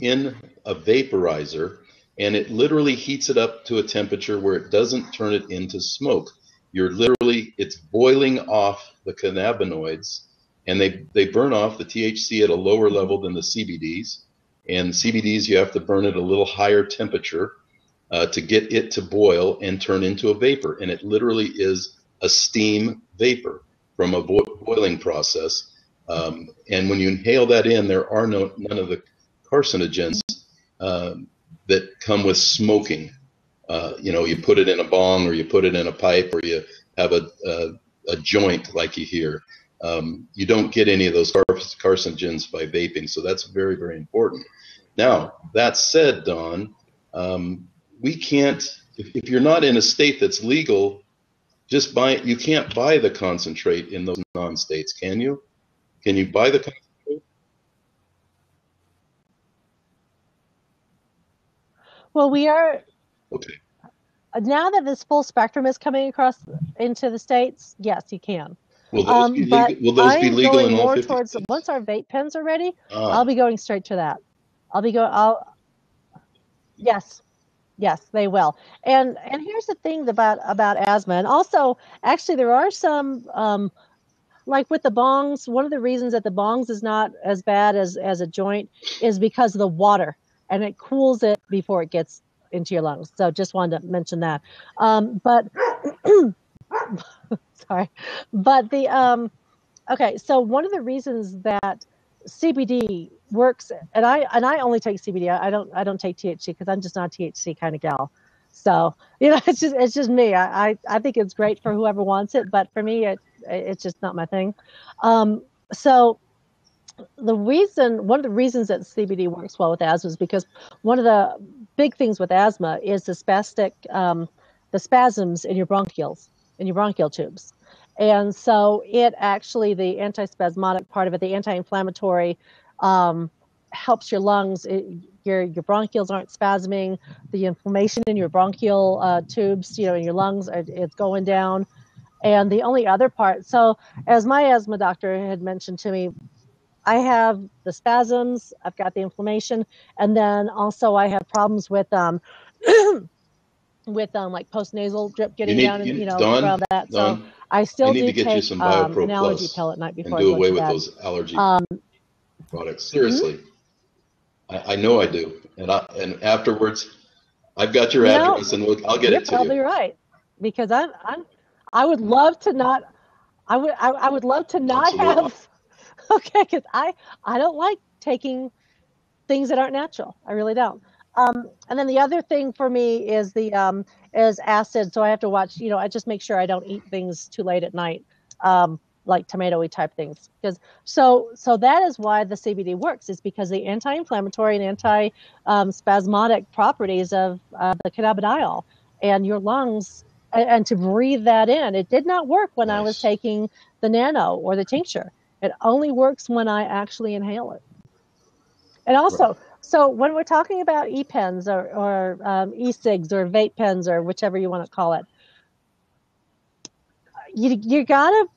in a vaporizer, and it literally heats it up to a temperature where it doesn't turn it into smoke. It's boiling off the cannabinoids, and they burn off the THC at a lower level than the CBDs. And CBDs, you have to burn at a little higher temperature to get it to boil and turn into a vapor. And it literally is a steam vapor from a boiling process. And when you inhale that in, there are none of the carcinogens that come with smoking. You put it in a bong, or you put it in a pipe, or you have a joint like you hear. You don't get any of those carcinogens by vaping, so that's very, very important. Now, that said, Don, we can't, if you're not in a state that's legal, you can't buy the concentrate in those non-states, can you? Can you buy the concentrate? Well, we are, okay. Now that this full spectrum is coming across into the states, yes, you can. Will those be legal? Will those be legal in all 50 towards states? Once our vape pens are ready, I'll be going straight to that. Yes, they will. And here's the thing about asthma, and also actually there are some like with the bongs. One of the reasons that the bongs is not as bad as a joint is because of the water, and it cools it before it gets into your lungs. So just wanted to mention that. But sorry, but the okay. So one of the reasons that CBD works, and I only take CBD. I don't take THC because I'm just not a THC kind of gal. So it's just me. I think it's great for whoever wants it, but for me it's just not my thing. So one of the reasons that CBD works well with asthma is because one of the big things with asthma is the spasms in your bronchial tubes. And so it actually, the antispasmodic part of it, the anti-inflammatory, helps your lungs. Your bronchioles aren't spasming. The inflammation in your bronchial tubes, in your lungs, it's going down. And the only other part, so as my asthma doctor had mentioned to me, I have the spasms, I've got the inflammation, and then also I have problems with like postnasal drip getting down and around that. So I still do take an allergy pill at night before I go to bed. And do away with those allergy products. Seriously, I know I do. And afterwards, I've got your address, and I'll get it to you. You're probably right, because I would love to not. I would love to not have. Okay, because I don't like taking things that aren't natural. I really don't. And then the other thing for me is is acid. So I have to watch. I just make sure I don't eat things too late at night, like tomatoey type things. Because so that is why the CBD works. Is because the anti-inflammatory and anti-spasmodic properties of the cannabidiol and your lungs, and to breathe that in. It did not work when I was taking the nano or the tincture. It only works when I actually inhale it. And also, so when we're talking about e-pens or e-cigs or vape pens or whichever you want to call it, you got to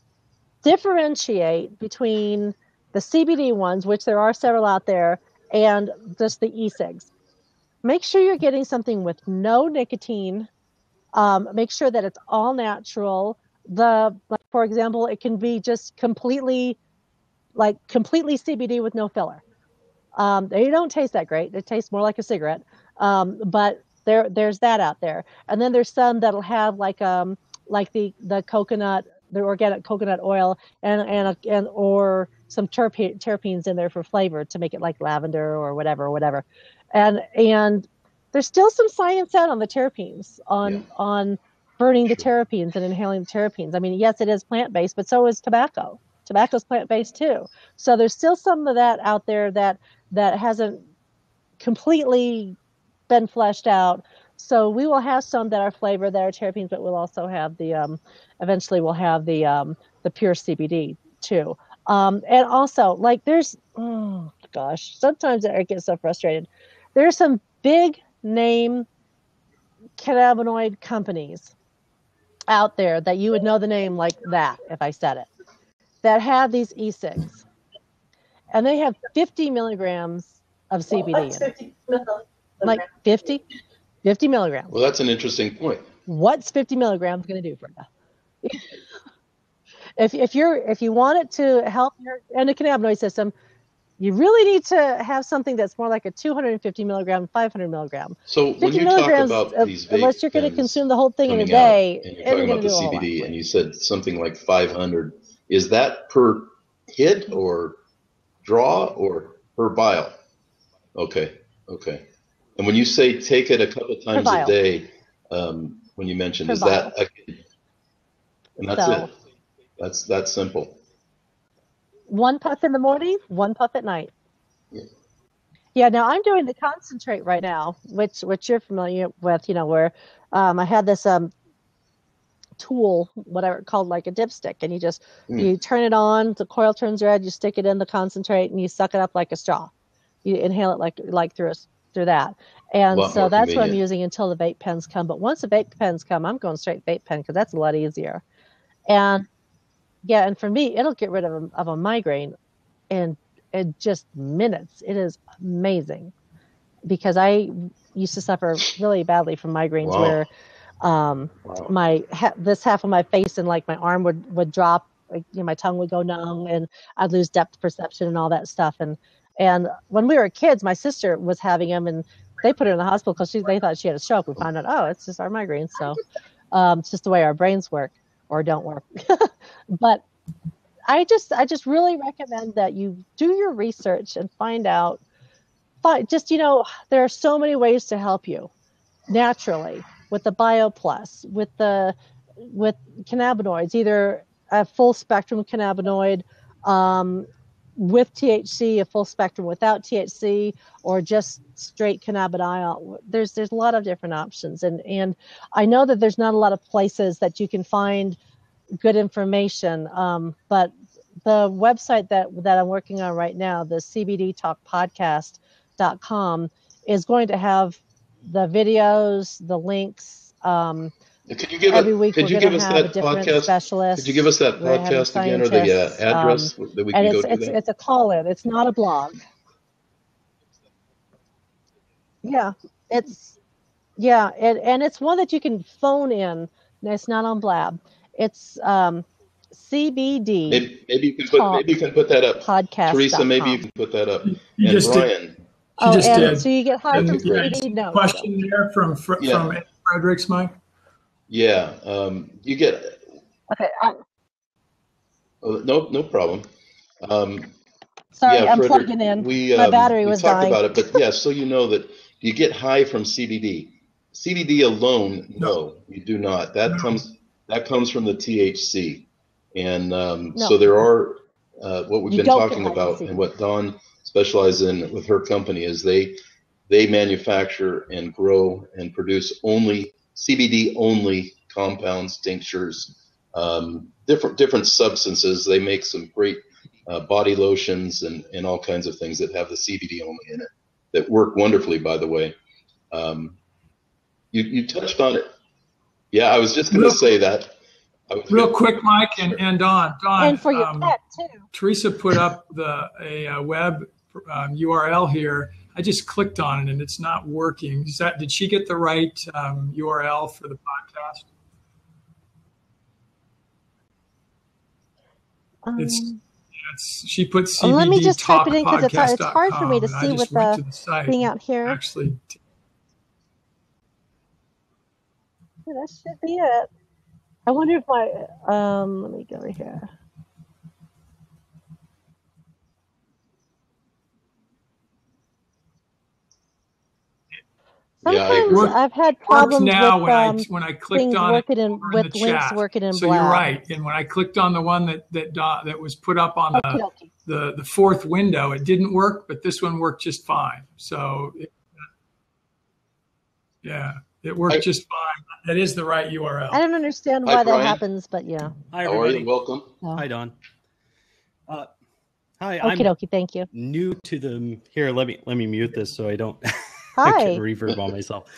differentiate between the CBD ones, which there are several out there, and just the e-cigs. Make sure you're getting something with no nicotine. Make sure that it's all natural. For example, it can be just completely CBD with no filler. They don't taste that great. It tastes more like a cigarette. But there's that out there. And then there's some that'll have like the coconut, the organic coconut oil and or some terpenes in there for flavor to make it like lavender or whatever. And there's still some science out on the terpenes, on burning the terpenes and inhaling the terpenes. I mean, yes, it is plant-based, but so is tobacco. Tobacco's plant-based too. So there's still some of that out there that hasn't completely been fleshed out. So we will have some that are flavored, that are terpenes, but we'll also have eventually we'll have the pure CBD too. And also, like, sometimes I get so frustrated. There's some big name cannabinoid companies out there that you would know the name like that if I said it, that have these e-cigs, and they have 50 milligrams of CBD in it. Like 50 milligrams. Well, that's an interesting point. What's 50 milligrams going to do for you? If you want it to help your endocannabinoid system, you really need to have something that's more like a 250 milligram, 500 milligram. So when you talk about these vape unless you're going to consume the whole thing in a day, and you're talking about the CBD, and you said something like 500, is that per hit or draw or per vial? Okay. And when you say take it a couple times a day, when you mentioned, is that, and that's it? That's simple. 1 puff in the morning, 1 puff at night. Yeah, now I'm doing the concentrate right now, which you're familiar with, where I had this tool, whatever called, like a dipstick, and you turn it on, the coil turns red, you stick it in the concentrate, and you suck it up like a straw. You inhale it like through that. And so that's what I'm using until the vape pens come. But once the vape pens come, I'm going straight vape pen because that's a lot easier. And yeah, and for me, it'll get rid of a migraine in just minutes. It is amazing, because I used to suffer really badly from migraines where this half of my face and like my arm would drop, like, my tongue would go numb, and I'd lose depth perception and all that stuff. And when we were kids, my sister was having them, and they put her in the hospital because they thought she had a stroke. We found out, oh, it's just our migraines. So it's just the way our brains work or don't work. But I just really recommend that you do your research and find out. There are so many ways to help you naturally with the BioPlus, with cannabinoids, either a full spectrum cannabinoid with THC, a full spectrum without THC, or just straight cannabidiol. There's a lot of different options, and I know that there's not a lot of places that you can find good information, but the website that I'm working on right now, the cbdtalkpodcast.com, is going to have the videos, the links. Every week we're going to have a different specialist. Could you give us that podcast again, or the address that we can go to? It's a call-in. It's not a blog. Yeah, it's one that you can phone in. It's not on Blab. It's CBD. Maybe you can put that up. Podcast. Teresa, maybe you can put that up. And Brian. So you get high from CBD? No. Question there from Fredericks, Mike? Yeah. You get. Okay. No problem. Sorry, I'm plugging in. My battery was dying. We talked about it, but yeah, so you know that you get high from CBD. CBD alone, no, you do not. That comes from the THC, and so there are what we've been talking about, and what Dawn specializes in with her company is they manufacture and grow and produce only CBD only compounds, tinctures, different substances. They make some great body lotions and all kinds of things that have the CBD only in it that work wonderfully, by the way. You touched on it. Yeah, I was just going to say that. Real quick, Mike and Dawn. And for your pet too. Teresa put up a web URL here. I just clicked on it and it's not working. Did she get the right URL for the podcast? She put CBD. Let me just type it in because it's hard for me to see with the thing out here. Actually, that should be it. I wonder if my let me go over here. Sometimes I've had problems now with when I clicked on working with links working in so Blab. You're right. And when I clicked on the one that was put up on the fourth window, it didn't work, but this one worked just fine. So it worked just fine. That is the right URL. I don't understand why that happens, but yeah. Hi, everybody. How are you? Welcome. Oh. Hi, Dawn. Hi. Okie dokie. Thank you. New to the here. Let me mute this so I don't Hi. reverb on myself.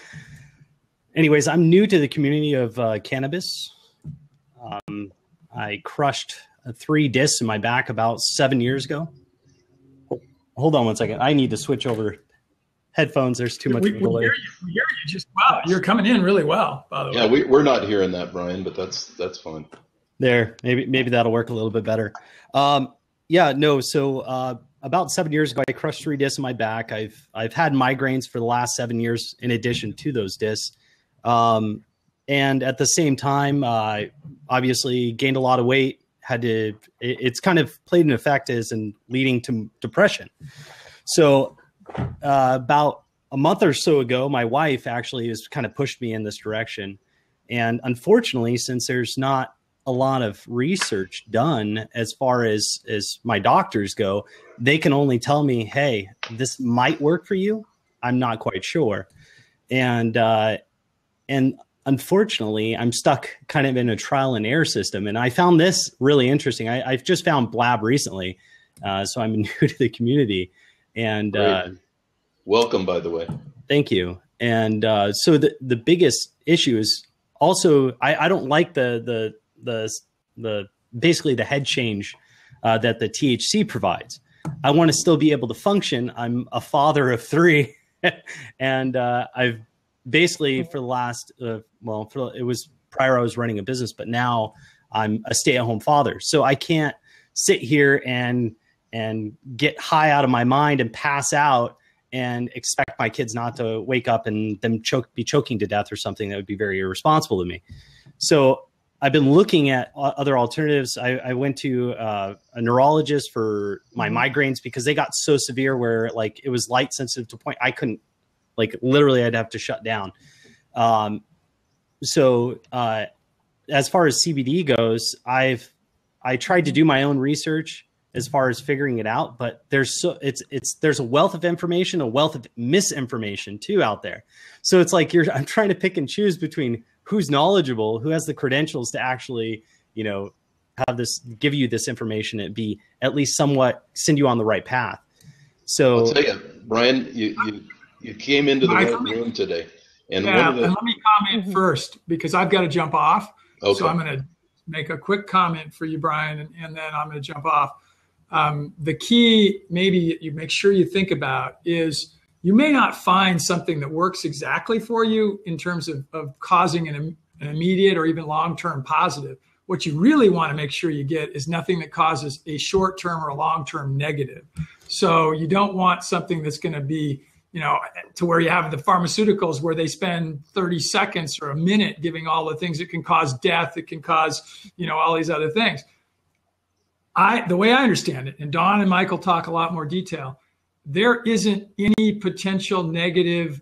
Anyways, I'm new to the community of cannabis. I crushed 3 discs in my back about 7 years ago. Hold on one second. I need to switch over headphones. There's too much delay. We hear you just wow. You're coming in really well, by the way. Yeah, we're not hearing that, Brian, but that's fine. There, maybe that'll work a little bit better. So about 7 years ago, I crushed 3 discs in my back. I've had migraines for the last 7 years in addition to those discs. And at the same time, I obviously gained a lot of weight. It's kind of played an effect as in leading to depression. So about a month or so ago, my wife actually has kind of pushed me in this direction. And unfortunately, since there's not a lot of research done as far as my doctors go. They can only tell me, hey, this might work for you. I'm not quite sure. And unfortunately, I'm stuck kind of in a trial and error system. And I found this really interesting. I've just found Blab recently. So I'm new to the community. And welcome, by the way. Thank you. And so the biggest issue is also, I don't like the basically the head change that the THC provides. I want to still be able to function. I'm a father of 3, and I've basically for the last it was prior I was running a business, but now I'm a stay-at-home father. So I can't sit here and get high out of my mind and pass out and expect my kids not to wake up and them be choking to death or something. That would be very irresponsible of me. So I've been looking at other alternatives. I went to a neurologist for my migraines because they got so severe where like it was light sensitive to a point I couldn't, like literally I'd have to shut down. So as far as CBD goes, I tried to do my own research as far as figuring it out, but there's a wealth of information, a wealth of misinformation too out there. So it's like I'm trying to pick and choose between who's knowledgeable, who has the credentials to actually, have this, give you this information and be at least somewhat send you on the right path. So I'll tell you, Brian, you came into the right room today. And and let me comment first because I've got to jump off. Okay. So I'm going to make a quick comment for you, Brian, and then I'm going to jump off. The key, maybe you make sure you think about is you may not find something that works exactly for you in terms of causing an immediate or even long-term positive. What you really want to make sure you get is nothing that causes a short-term or a long-term negative. So you don't want something that's going to be, to where you have the pharmaceuticals where they spend 30 seconds or a minute giving all the things that can cause death, that can cause, all these other things. The way I understand it, and Dawn and Michael talk a lot more detail, there isn't any potential negative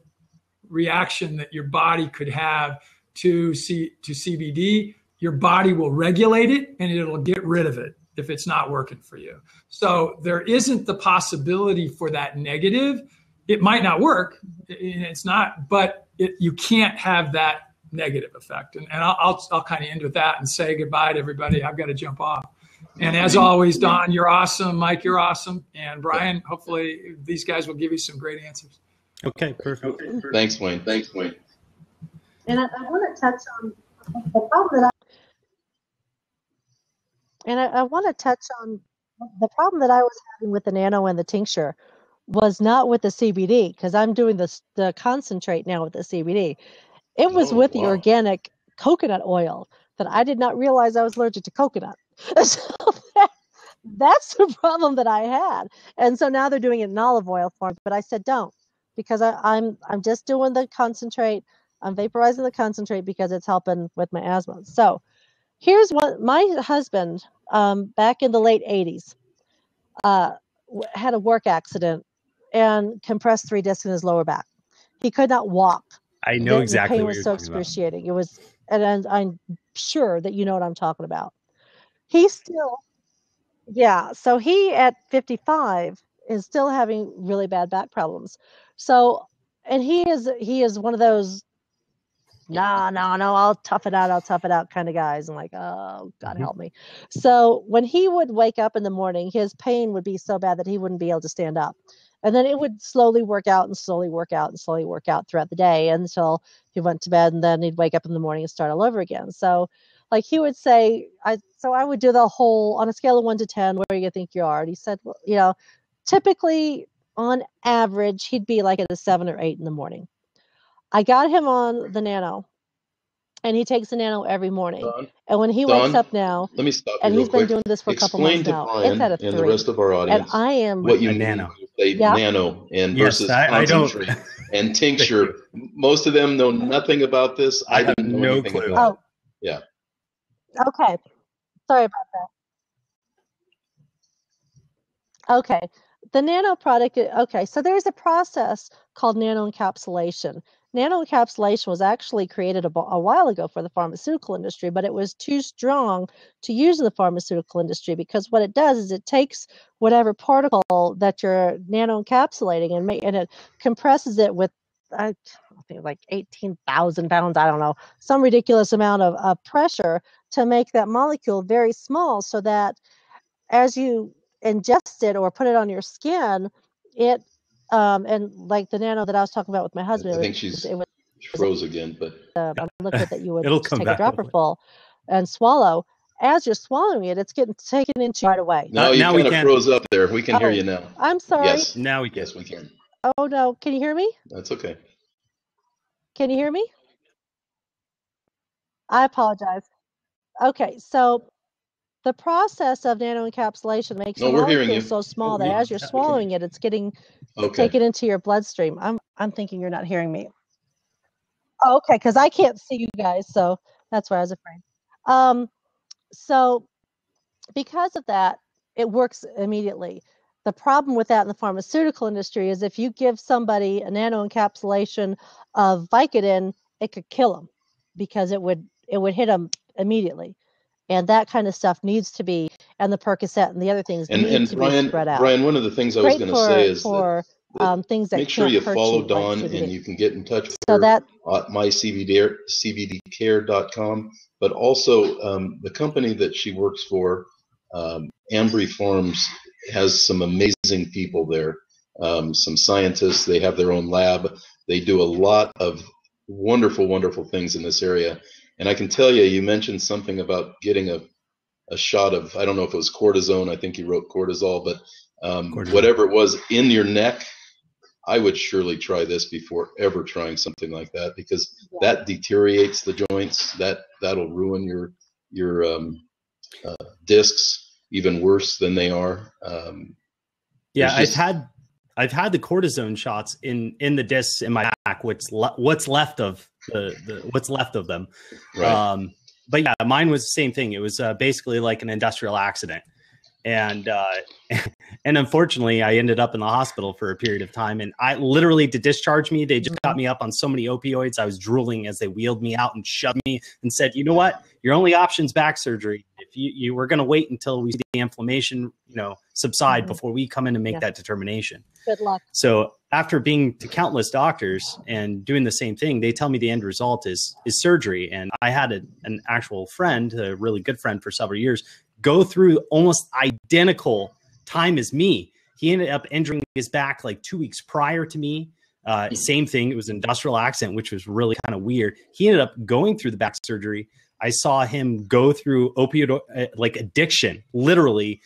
reaction that your body could have to CBD. Your body will regulate it and it'll get rid of it if it's not working for you. So there isn't the possibility for that negative. It might not work, it's not, but you can't have that negative effect. And I'll kind of end with that and say goodbye to everybody. I've got to jump off. And as always, Don, you're awesome. Mike, you're awesome. And Brian, hopefully these guys will give you some great answers. Okay, perfect. Thanks, Wayne. And I want to touch on the problem that I was having with the nano and the tincture was not with the CBD, because I'm doing the concentrate now with the CBD. It was with the organic coconut oil that I did not realize I was allergic to coconut. So that's the problem that I had. And so now they're doing it in olive oil form, but I said don't, because I'm just doing the concentrate. I'm vaporizing the concentrate because it's helping with my asthma. So here's what my husband, back in the late 80s, had a work accident and compressed 3 discs in his lower back. He could not walk. I know exactly the pain what was you're so talking about. excruciating. It was, and I'm sure that you know what I'm talking about. He still, so he at 55 is still having really bad back problems. So, and he is one of those, no, I'll tough it out kind of guys. I'm like, oh, God help me. So when he would wake up in the morning, his pain would be so bad that he wouldn't be able to stand up. And then it would slowly work out throughout the day until he went to bed, and then he'd wake up in the morning and start all over again. So like he would say, I would do the whole, on a scale of 1 to 10, where do you think you are? And he said, well, typically on average, he'd be like at a 7 or 8 in the morning. I got him on the nano, and he takes the nano every morning. And when he wakes up now, let me stop you and real he's been quick. doing this for a couple months now, Brian it's at a 3. and the rest of our audience, and I am what you nano. Say nano and versus concentrate and tincture. Most of them know nothing about this. I didn't know no anything clue. about it. Yeah. Okay. Sorry about that. Okay. The nano product, okay, so there's a process called nano encapsulation. nanoencapsulation was actually created a while ago for the pharmaceutical industry, but it was too strong to use in the pharmaceutical industry, because what it does is it takes whatever particle that you're nanoencapsulating and it compresses it with, I think, like 18,000 pounds, I don't know, some ridiculous amount of pressure to make that molecule very small, so that as you ingest it or put it on your skin, it and like the nano that I was talking about with my husband, I think she froze again, but a liquid that you would It'll just come take a back, dropper hopefully. full and swallow. As you're swallowing it, it's getting taken into right away. no, you Now we kind of can. froze up there. We can hear you now. I'm sorry. Yes, Now we can. yes, we can. Oh no, can you hear me? That's okay. Can you hear me? I apologize. Okay, so the process of nanoencapsulation makes No, the we're hearing molecule you. so small that as you're We can- swallowing it, it's getting Okay. taken into your bloodstream. I'm thinking you're not hearing me. Oh, okay, because I can't see you guys, so that's why I was afraid. So because of that, it works immediately. The problem with that in the pharmaceutical industry is if you give somebody a nanoencapsulation of Vicodin, it could kill them, because it would hit them immediately. And that kind of stuff needs to be, and the Percocet and the other things need to be spread out. Brian, one of the things I was Great going to say is for things that make sure can't you hurt follow you, Dawn, like and CBD. you can get in touch with So her that at mycbdcare.com. But also the company that she works for, Ambry Farms, has some amazing people there, some scientists. They have their own lab. They do a lot of wonderful, wonderful things in this area. And I can tell you, you mentioned something about getting a shot of, I don't know if it was cortisone, I think you wrote cortisol, but whatever it was in your neck, I would surely try this before ever trying something like that, because that deteriorates the joints. That'll ruin your discs even worse than they are. Yeah, I've had the cortisone shots in the discs in my back. What's left of what's left of them. Right. But yeah, mine was the same thing. It was basically like an industrial accident. And and unfortunately, I ended up in the hospital for a period of time. And I literally, to discharge me, they just got me up on so many opioids. I was drooling as they wheeled me out and shoved me and said, "You know what? Your only option's back surgery. If you were going to wait until we see the inflammation, subside before we come in and make that determination." Good luck. So after being to countless doctors and doing the same thing, they tell me the end result is surgery. And I had an actual friend, a really good friend for several years, go through almost identical time as me. He ended up injuring his back like 2 weeks prior to me. Same thing. It was an industrial accident, which was really kind of weird. He ended up going through the back surgery. I saw him go through opioid like addiction. Literally,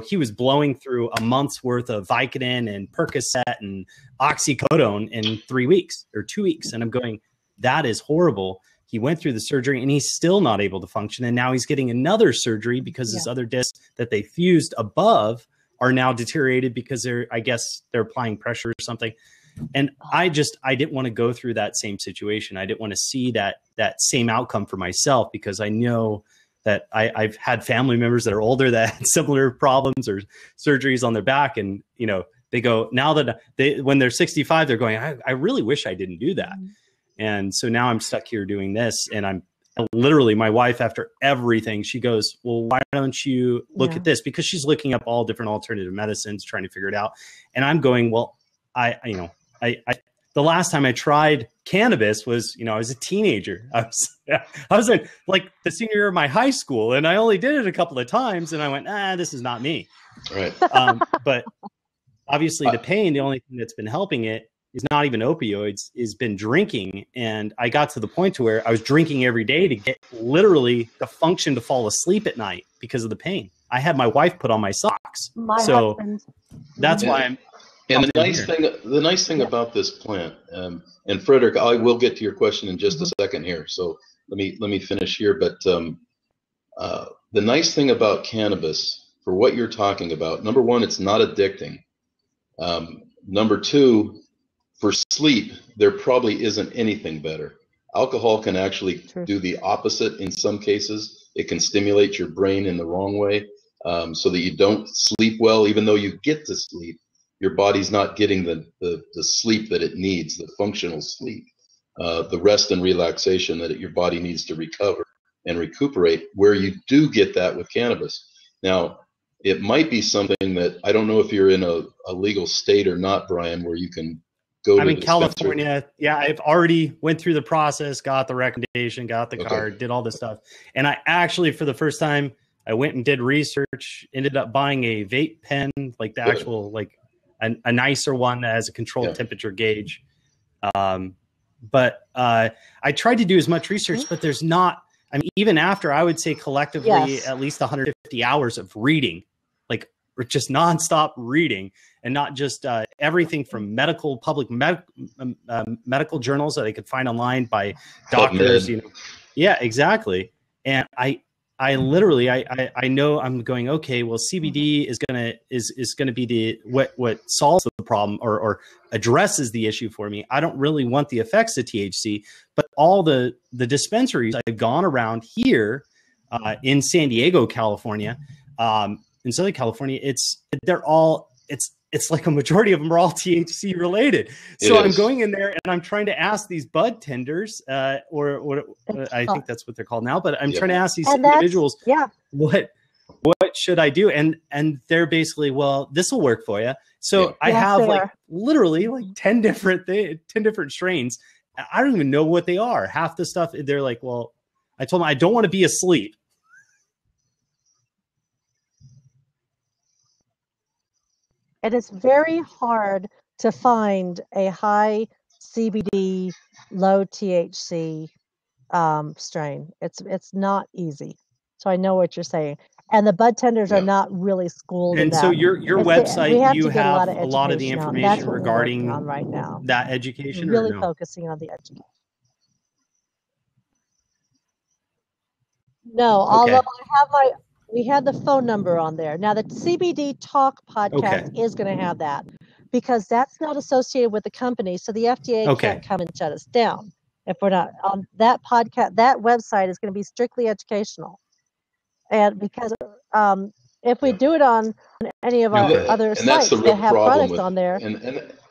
he was blowing through a month's worth of Vicodin and Percocet and oxycodone in 3 weeks or 2 weeks. And I'm going, that is horrible. He went through the surgery and he's still not able to function. And now he's getting another surgery because his other discs that they fused above are now deteriorated because they're applying pressure or something. And I didn't want to go through that same situation. I didn't want to see that same outcome for myself, because I know that I've had family members that are older that had similar problems or surgeries on their back. And, they go, now that when they're 65, they're going, I really wish I didn't do that. And so now I'm stuck here doing this, and I'm literally, my wife, after everything, she goes, well, why don't you look at this? Because she's looking up all different alternative medicines, trying to figure it out. And I'm going, well, I the last time I tried cannabis was, I was a teenager. I was in like the senior year of my high school, and I only did it a couple of times, and I went, this is not me. Right. But obviously the pain, the only thing that's been helping it is not even opioids, is been drinking. And I got to the point to where I was drinking every day to get literally the function to fall asleep at night because of the pain. I had my wife put on my socks. So that's why I'm. And the nice thing about this plant, and Frederick, I will get to your question in just a second here. So let me finish here. But the nice thing about cannabis, for what you're talking about, number one, it's not addicting. Number two, for sleep, there probably isn't anything better. Alcohol can actually do the opposite in some cases. It can stimulate your brain in the wrong way, so that you don't sleep well, even though you get to sleep. Your body's not getting the sleep that it needs, the functional sleep. the rest and relaxation that your body needs to recover and recuperate, where you do get that with cannabis. Now, it might be something that, I don't know if you're in a legal state or not, Brian, where you can go to I'm in dispensary. California. Yeah, I've already went through the process, got the recommendation, got the card, did all this stuff. And I actually, for the first time, I went and did research, ended up buying a vape pen, like the actual, like a nicer one that has a controlled temperature gauge. But I tried to do as much research, but there's not, I mean, even after, I would say collectively at least 150 hours of reading, like just nonstop reading, and not just everything from medical journals that I could find online by doctors. You know, yeah, exactly. And I literally, I know I'm going, okay, well, CBD is gonna be the what solves the problem or addresses the issue for me. I don't really want the effects of THC, but all the dispensaries I've gone around here in San Diego, California, in Southern California, it's like a majority of them are all THC related. So I'm going in there and I'm trying to ask these bud tenders, or I think that's what they're called now, but I'm trying to ask these individuals, what should I do? And they're basically, well, this will work for you. So I have like literally like 10 different strains. I don't even know what they are. Half the stuff, they're like, well, I told them I don't want to be asleep. It is very hard to find a high CBD, low THC strain. It's not easy. So I know what you're saying. And the bud tenders are not really schooled in that. And so your website, you have a lot of the information regarding on right now. That education, really focusing on the education. No, although we had the phone number on there. Now the CBD Talk podcast is going to have that, because that's not associated with the company, so the FDA can't come and shut us down if we're not on that podcast. That website is going to be strictly educational, and because if we do it on any of our other sites that have products on there,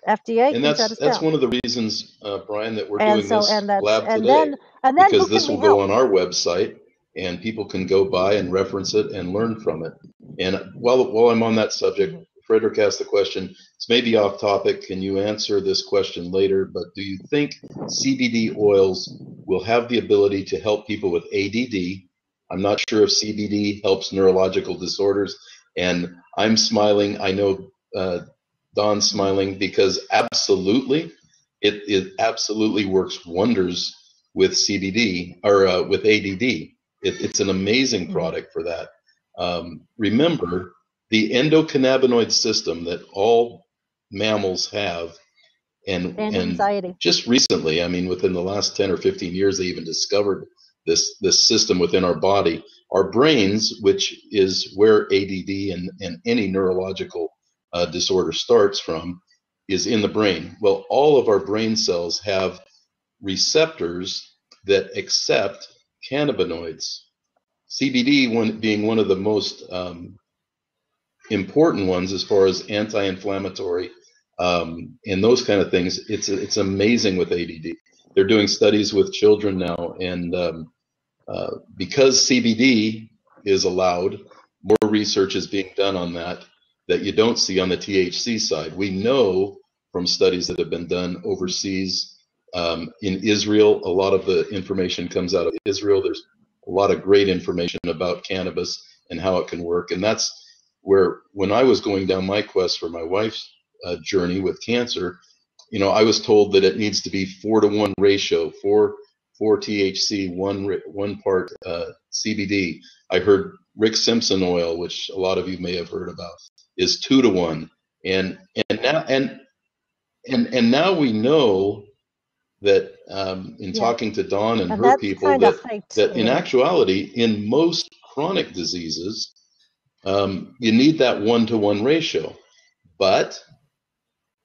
FDA can shut us down. That's one of the reasons, Brian, that we're doing this lab today, because this will go on our website. And people can go by and reference it and learn from it. And while I'm on that subject, Frederick asked the question, it's maybe off topic, can you answer this question later, but do you think CBD oils will have the ability to help people with ADD? I'm not sure if CBD helps neurological disorders. And I'm smiling, I know Don's smiling, because absolutely, it absolutely works wonders with CBD, or with ADD. It's an amazing product for that. Remember, the endocannabinoid system that all mammals have, and anxiety. Just recently, I mean, within the last 10 or 15 years, they even discovered this system within our body. Our brains, which is where ADD and any neurological disorder starts from, is in the brain. Well, all of our brain cells have receptors that accept cannabinoids. CBD being one of the most important ones as far as anti-inflammatory and those kind of things. It's amazing with ADD. They're doing studies with children now, and because CBD is allowed, more research is being done on that you don't see on the THC side. We know from studies that have been done overseas. In Israel, a lot of the information comes out of Israel. There's a lot of great information about cannabis and how it can work. And that's where, when I was going down my quest for my wife's journey with cancer, I was told that it needs to be 4-to-1 ratio, 4 THC, one part CBD. I heard Rick Simpson oil, which a lot of you may have heard about, is 2-to-1. And now we know that in talking to Dawn and her people, that in actuality, in most chronic diseases, you need that 1-to-1 ratio. But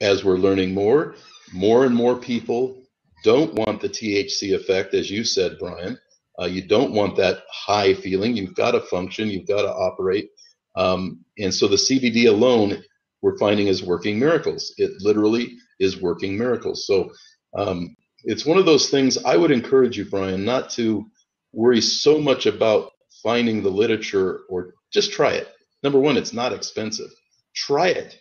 as we're learning more and more people don't want the THC effect, as you said, Brian. You don't want that high feeling. You've got to function. You've got to operate. And so the CBD alone, we're finding, is working miracles. It literally is working miracles. So it's one of those things I would encourage you, Brian, not to worry so much about finding the literature, or just try it. Number one, it's not expensive. Try it,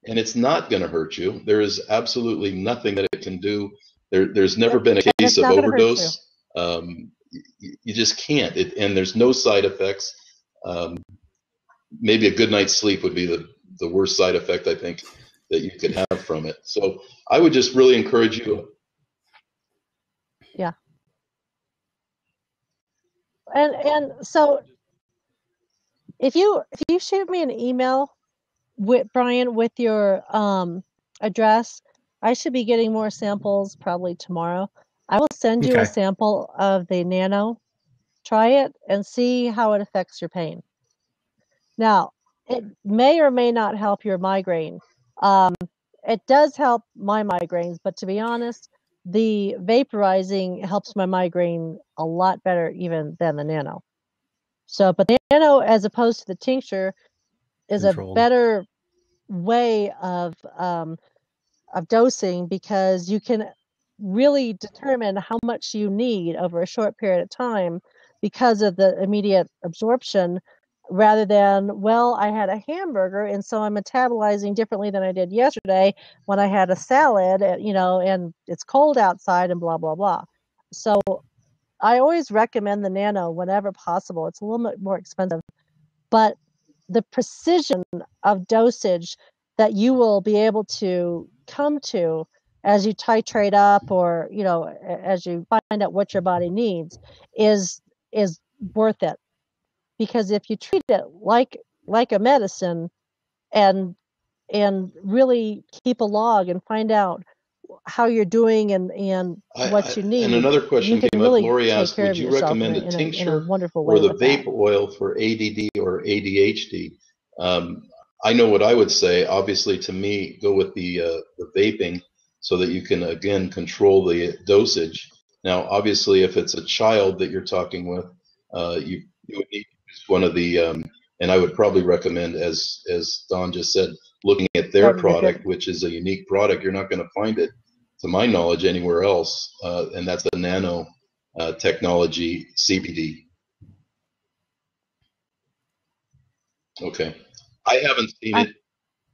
and it's not going to hurt you. There is absolutely nothing that it can do. There's never been a case of overdose. You just can't. And there's no side effects. Maybe a good night's sleep would be the worst side effect, I think, that you could have from it. So I would just really encourage you. Yeah. And so if you shoot me an email with Brian with your address, I should be getting more samples probably tomorrow. I will send you a sample of the Nano. Try it and see how it affects your pain. Now, it may or may not help your migraine. It does help my migraines, but to be honest, the vaporizing helps my migraine a lot better even than the Nano. So, but the Nano, as opposed to the tincture, is a better way of dosing, because you can really determine how much you need over a short period of time because of the immediate absorption, rather than, well, I had a hamburger and so I'm metabolizing differently than I did yesterday when I had a salad, and it's cold outside and blah, blah, blah. So I always recommend the Nano whenever possible. It's a little bit more expensive, but the precision of dosage that you will be able to come to as you titrate up, or as you find out what your body needs, is worth it. Because if you treat it like a medicine, and really keep a log and find out how you're doing and what you need. And another question came up. Lori asked, would you recommend a tincture or the vape oil for ADD or ADHD? I know what I would say. Obviously, to me, go with the vaping, so that you can, again, control the dosage. Now, obviously, if it's a child that you're talking with, you would need to use one of the, and I would probably recommend, as Don just said, looking at their product, which is a unique product. You're not going to find it, to my knowledge, anywhere else, and that's the Nano Technology Cbd. Okay, I haven't seen it.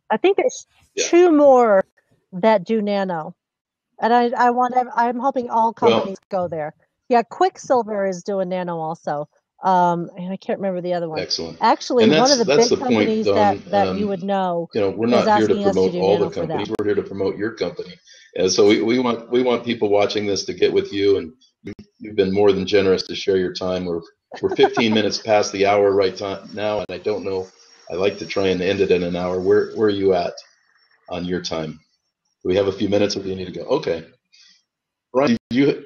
I think there's two more that do Nano, and I'm hoping all companies go there. Yeah, Quicksilver is doing Nano also, and I can't remember the other one. Excellent. Actually, one of the big companies that you would know. We're not here to promote all the companies. We're here to promote your company, and so we want people watching this to get with you, and you've been more than generous to share your time. We're 15 minutes past the hour right now, and I don't know. I like to try and end it in an hour. Where are you at on your time? Do we have a few minutes, or do you need to go? Okay. Brian, you.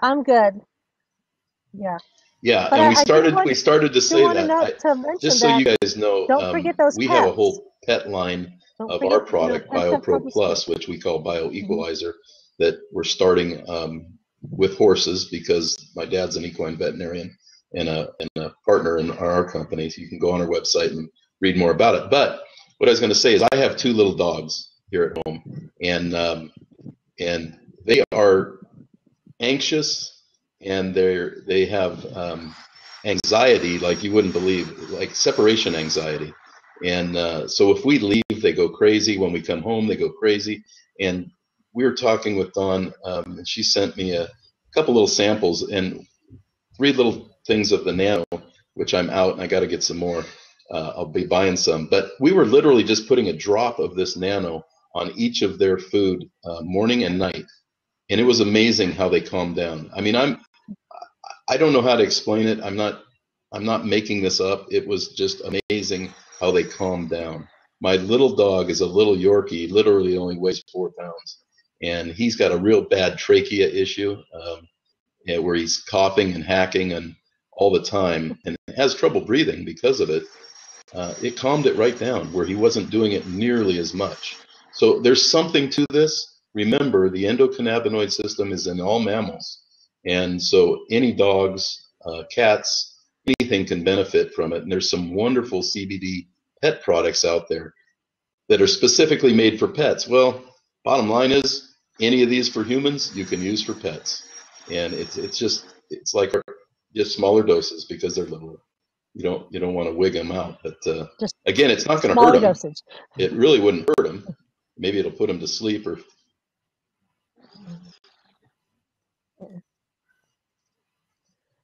I'm good. Yeah. Yeah, but and we started to say that. Just so you guys know, don't forget those we pets. have a whole pet line of our product, BioPro Plus, which we call Bio Equalizer, that we're starting with horses, because my dad's an equine veterinarian and a partner in our company. So you can go on our website and read more about it. But what I was going to say is, I have two little dogs here at home, and they are anxious, and they have anxiety like you wouldn't believe, like separation anxiety. And so if we leave, they go crazy. When we come home, they go crazy. And we were talking with Dawn, and she sent me a couple little samples and 3 little things of the Nano, which I'm out and I got to get some more. I'll be buying some. But we were literally just putting a drop of this Nano on each of their food, morning and night. And it was amazing how they calmed down. I mean, I don't know how to explain it. I'm not making this up. It was just amazing how they calmed down. My little dog is a little Yorkie, literally only weighs 4 pounds, and he's got a real bad trachea issue, where he's coughing and hacking and all the time, and has trouble breathing because of it. It calmed it right down, where he wasn't doing it nearly as much. So there's something to this. Remember, the endocannabinoid system is in all mammals. And so any dogs, cats, anything can benefit from it. And there's some wonderful CBD pet products out there that are specifically made for pets. Well, bottom line is, any of these for humans you can use for pets, and it's like just smaller doses because they're little. You don't want to wig them out, but again, it's not going to hurt them. Dosage. It really wouldn't hurt them. Maybe it'll put them to sleep or.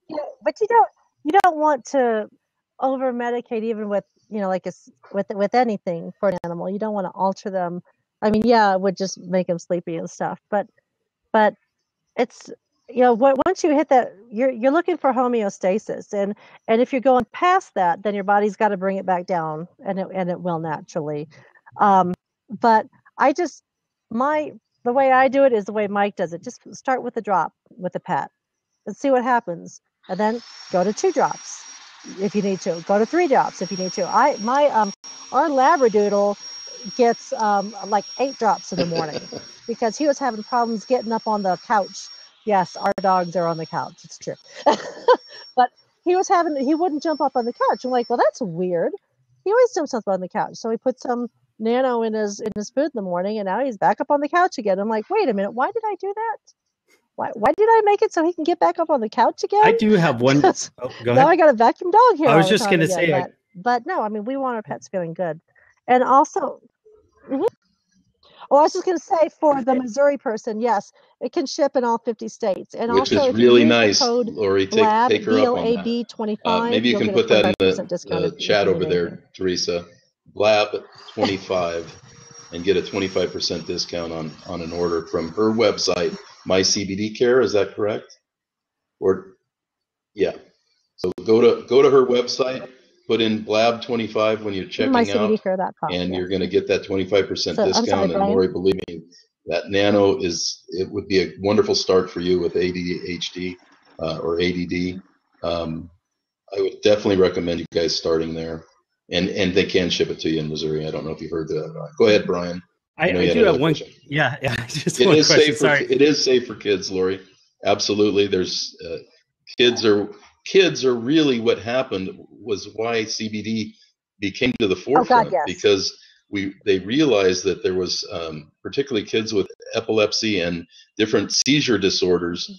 Yeah, but you don't want to over medicate even with like with anything for an animal. You don't want to alter them. I mean, yeah, it would just make them sleepy and stuff, but it's once you hit that, you're looking for homeostasis, and if you're going past that, then your body's got to bring it back down, and it will naturally. But the way I do it is the way Mike does it. Just start with a drop with a pet and see what happens, and then go to 2 drops if you need to. Go to 3 drops if you need to. Our Labradoodle gets like 8 drops in the morning because he was having problems getting up on the couch. Yes, our dogs are on the couch. It's true. But he wouldn't jump up on the couch. I'm like, well, that's weird. He always jumps up on the couch. So we put some Nano in his food in the morning, and now he's back up on the couch again. I'm like, wait a minute, why did I do that? Why did I make it so he can get back up on the couch again? I do have one. Go ahead. Now I got a vacuum dog here. I was just going to say, but no, I mean, we want our pets feeling good, and also. Mm-hmm. Oh, I was just going to say, for the Missouri person, yes, it can ship in all 50 states, and which also is if really you use nice, the code Lori. blab, Take her up on that. BLAB25. Maybe you can put that in the chat over there, anything. Teresa. blab25, and get a 25% discount on an order from her website, My CBD Care. Is that correct? Or yeah. So go to her website. Put in blab25 when you're checking out, and you're going to get that 25% discount. And Lori, believe me, that Nano it would be a wonderful start for you with ADHD or ADD. I would definitely recommend you guys starting there, and they can ship it to you in Missouri. I don't know if you heard that. Go ahead, Brian. I do have one. Question. Yeah. Just one question. Sorry. It is safe for kids, Lori. Absolutely. There's kids are really what happened, was why CBD became to the forefront. Oh, God, yes. Because they realized that there was particularly kids with epilepsy and different seizure disorders.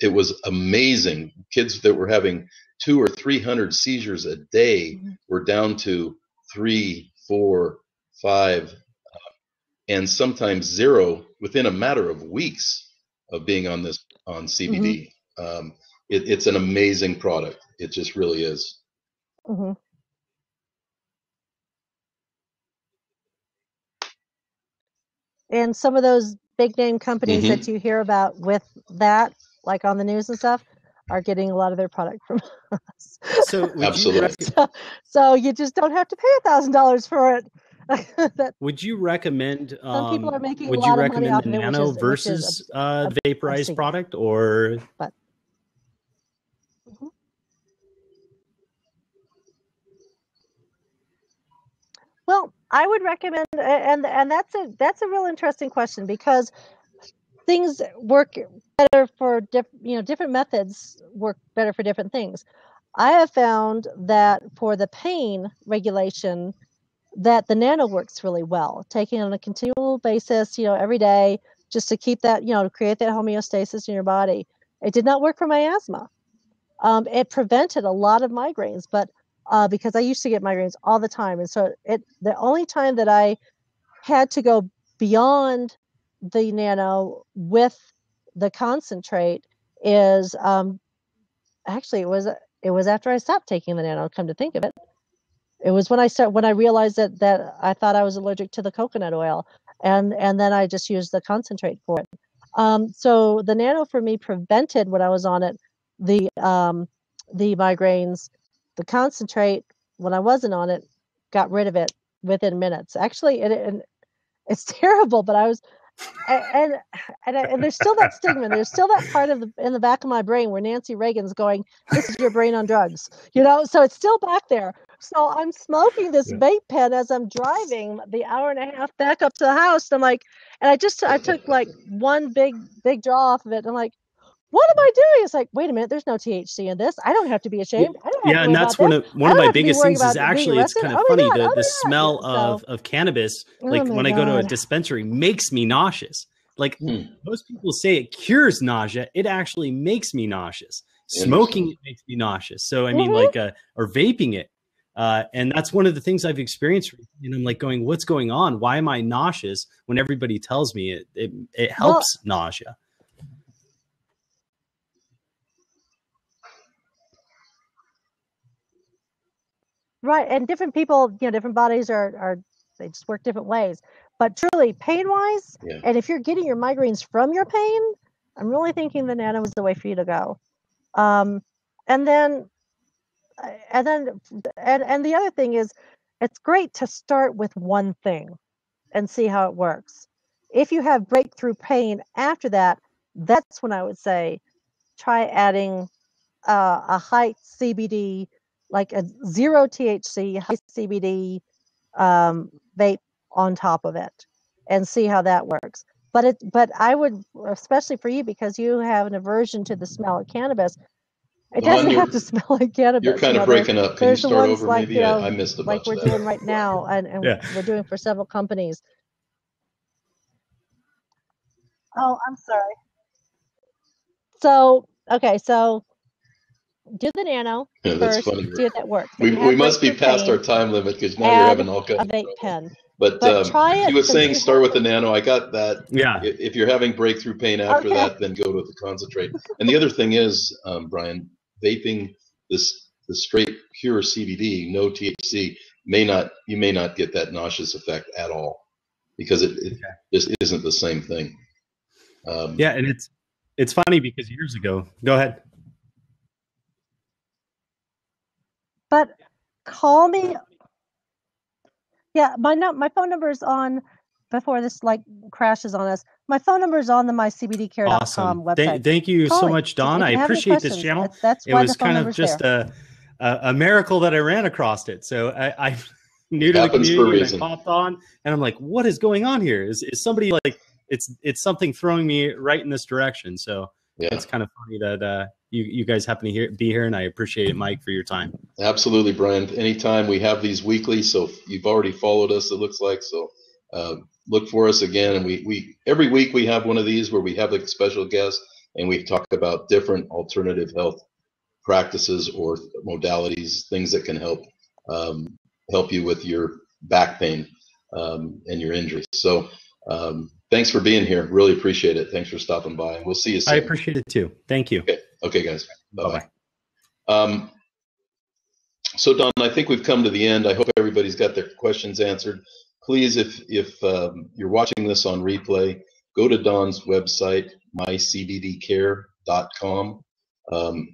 It was amazing. Kids that were having 200 or 300 seizures a day were down to 3, 4, 5, and sometimes 0 within a matter of weeks of being on CBD. It's an amazing product. It just really is. Mm-hmm. And some of those big name companies that you hear about with that, like on the news and stuff, are getting a lot of their product from us. So absolutely. So you just don't have to pay $1,000 for it. Would you recommend? Some people are making would a lot you of money recommend off the of it, Nano versus the vaporized product, or? Well, I would recommend, and that's a real interesting question, because things work better for different methods work better for different things. I have found that for the pain regulation, that the Nano works really well, taking on a continual basis, every day, just to keep that, to create that homeostasis in your body. It did not work for my asthma. It prevented a lot of migraines, but because I used to get migraines all the time. And so the only time that I had to go beyond the Nano with the concentrate is actually it was after I stopped taking the Nano, come to think of it. It was when I realized that I thought I was allergic to the coconut oil, and then I just used the concentrate for it. So the Nano for me prevented, when I was on it, the migraines. The concentrate, when I wasn't on it, got rid of it within minutes. Actually, it's terrible, but I was, and there's still that stigma. There's still that part in the back of my brain where Nancy Reagan's going, "This is your brain on drugs," So it's still back there. So I'm smoking this vape pen as I'm driving the hour and a half back up to the house. And I'm like, and I took like one big draw off of it. And I'm like, what am I doing? It's like, wait a minute, there's no THC in this. I don't have to be ashamed. I don't have Yeah, to and worry that's about this. one I of don't my have to be biggest worried things is about being actually it's arrested. kind Oh of my funny. God. Oh The my God. smell Yeah, so, of cannabis, like oh my when I go to a God. dispensary, makes me nauseous. Like most people say it cures nausea, it actually makes me nauseous. Smoking it makes me nauseous. So I mean, like or vaping it. And that's one of the things I've experienced. And I'm like going, what's going on? Why am I nauseous when everybody tells me it helps nausea? Right. And different people, different bodies they just work different ways. But truly, pain wise, and if you're getting your migraines from your pain, I'm really thinking the Nano is the way for you to go. And then the other thing is, it's great to start with one thing and see how it works. If you have breakthrough pain after that, that's when I would say try adding a high CBD, like a 0 THC high CBD vape on top of it, and see how that works. But I would, especially for you, because you have an aversion to the smell of cannabis. It doesn't have to smell like cannabis. You're kind of breaking up. Can you start over? Like, maybe I missed a bunch like we're of that. doing right now, and we're doing for several companies. Oh, I'm sorry. So okay, so do the Nano first. Funny. See if that works. We must be past our time limit because now you're having all kinds of vape pen. But try it. He was saying start with the Nano. I got that. Yeah. If you're having breakthrough pain after that, then go with the concentrate. And the other thing is, Brian, vaping the straight pure CBD, no THC, you may not get that nauseous effect at all because it just isn't the same thing. Yeah, and it's funny because years ago. Go ahead. But call me. Yeah, my phone number is on before this crashes on us. My phone number is on the mycbdcare.com website. Thank you so much, Don. I appreciate this channel. That's it why was the phone kind of just there. a miracle that I ran across it. So I new to the community and I popped on and I'm like, what is going on here? Is somebody like it's something throwing me right in this direction. So it's kind of funny that you guys happen to be here, and I appreciate it, Mike, for your time. Absolutely, Brian. Anytime. We have these weekly, so you've already followed us, it looks like. So look for us again. And we every week we have one of these where we have a special guest and we talk about different alternative health practices or modalities, things that can help you with your back pain and your injuries. So thanks for being here. Really appreciate it. Thanks for stopping by, and we'll see you soon. I appreciate it too. Thank you. Okay, guys. Bye-bye. So Don, I think we've come to the end. I hope everybody's got their questions answered. Please, if you're watching this on replay, go to Don's website, mycbdcare.com.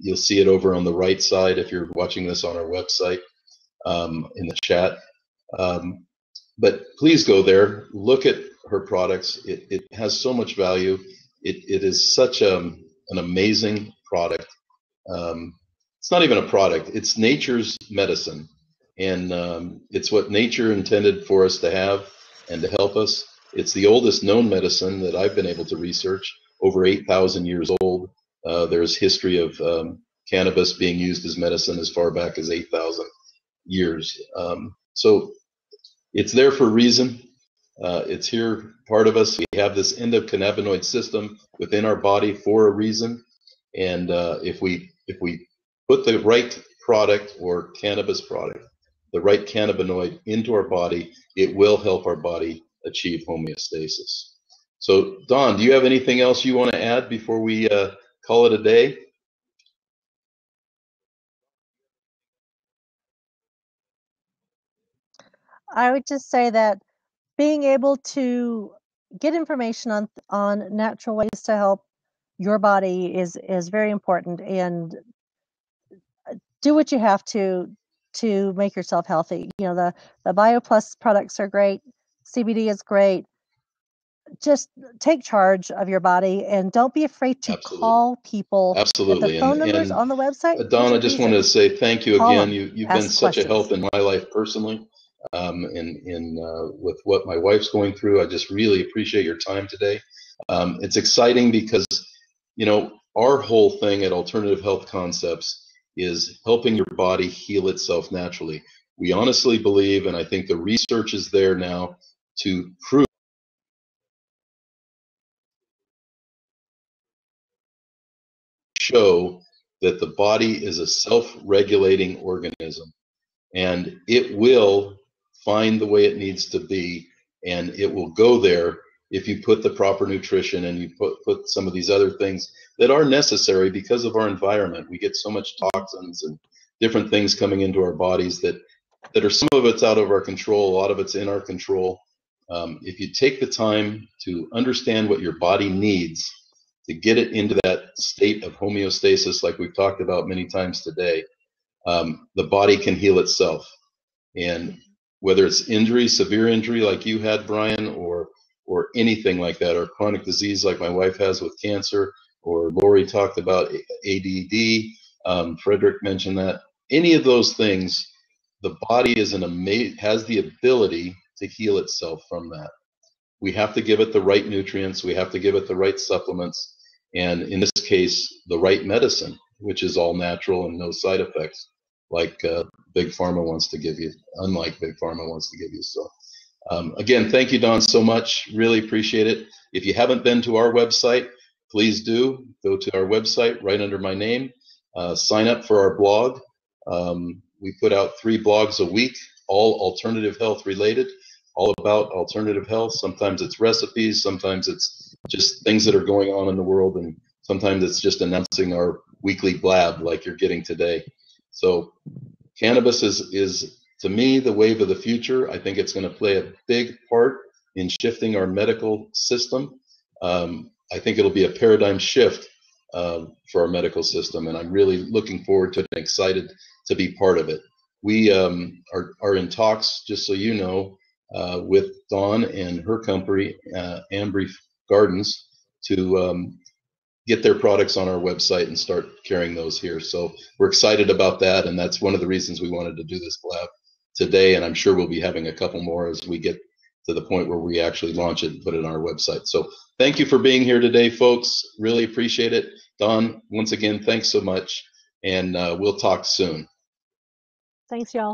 You'll see it over on the right side if you're watching this on our website in the chat. But please go there, look at her products. It has so much value. It is such an amazing product. It's not even a product. It's nature's medicine. And it's what nature intended for us to have and to help us. It's the oldest known medicine that I've been able to research, over 8,000 years old. There's history of cannabis being used as medicine as far back as 8,000 years. So it's there for a reason. It's here, part of us. We have this endocannabinoid system within our body for a reason. And if we put the right product or cannabis product, the right cannabinoid into our body, it will help our body achieve homeostasis. So, Don, do you have anything else you want to add before we call it a day? I would just say that being able to get information on natural ways to help your body is very important, and do what you have to make yourself healthy. The BioPlus products are great. CBD is great. Just take charge of your body and don't be afraid to call people. Absolutely. The phone numbers on the website. Don, I just wanted to say thank you again. You've been such a help in my life personally, with what my wife's going through. I just really appreciate your time today. It's exciting because, our whole thing at Alternative Health Concepts is helping your body heal itself naturally. We honestly believe, and I think the research is there now to prove, show that the body is a self-regulating organism, and it will find the way it needs to be, and it will go there if you put the proper nutrition and you put some of these other things that are necessary because of our environment. We get so much toxins and different things coming into our bodies that are, some of it's out of our control, a lot of it's in our control. If you take the time to understand what your body needs to get it into that state of homeostasis, like we've talked about many times today, the body can heal itself. And whether it's injury, severe injury like you had, Brian, or anything like that, or chronic disease like my wife has with cancer, or Lori talked about ADD, Frederick mentioned that, any of those things, the body is has the ability to heal itself from that. We have to give it the right nutrients, we have to give it the right supplements, and in this case, the right medicine, which is all natural and no side effects, like Big Pharma wants to give you, unlike Big Pharma wants to give you. So again, thank you, Don, so much. Really appreciate it. If you haven't been to our website, please do. Go to our website right under my name. Sign up for our blog. We put out 3 blogs a week, all alternative health related, all about alternative health. Sometimes it's recipes, sometimes it's just things that are going on in the world, and sometimes it's just announcing our weekly blab like you're getting today. So cannabis is to me the wave of the future. I think it's going to play a big part in shifting our medical system. I think it'll be a paradigm shift for our medical system, and I'm really looking forward to it and excited to be part of it. We are in talks, just so you know, with Dawn and her company, Ambry Gardens, to get their products on our website and start carrying those here. So we're excited about that, and that's one of the reasons we wanted to do this blab today, and I'm sure we'll be having a couple more as we get to the point where we actually launch it and put it on our website. So thank you for being here today, folks. Really appreciate it. Don, once again, thanks so much, and we'll talk soon. Thanks, y'all.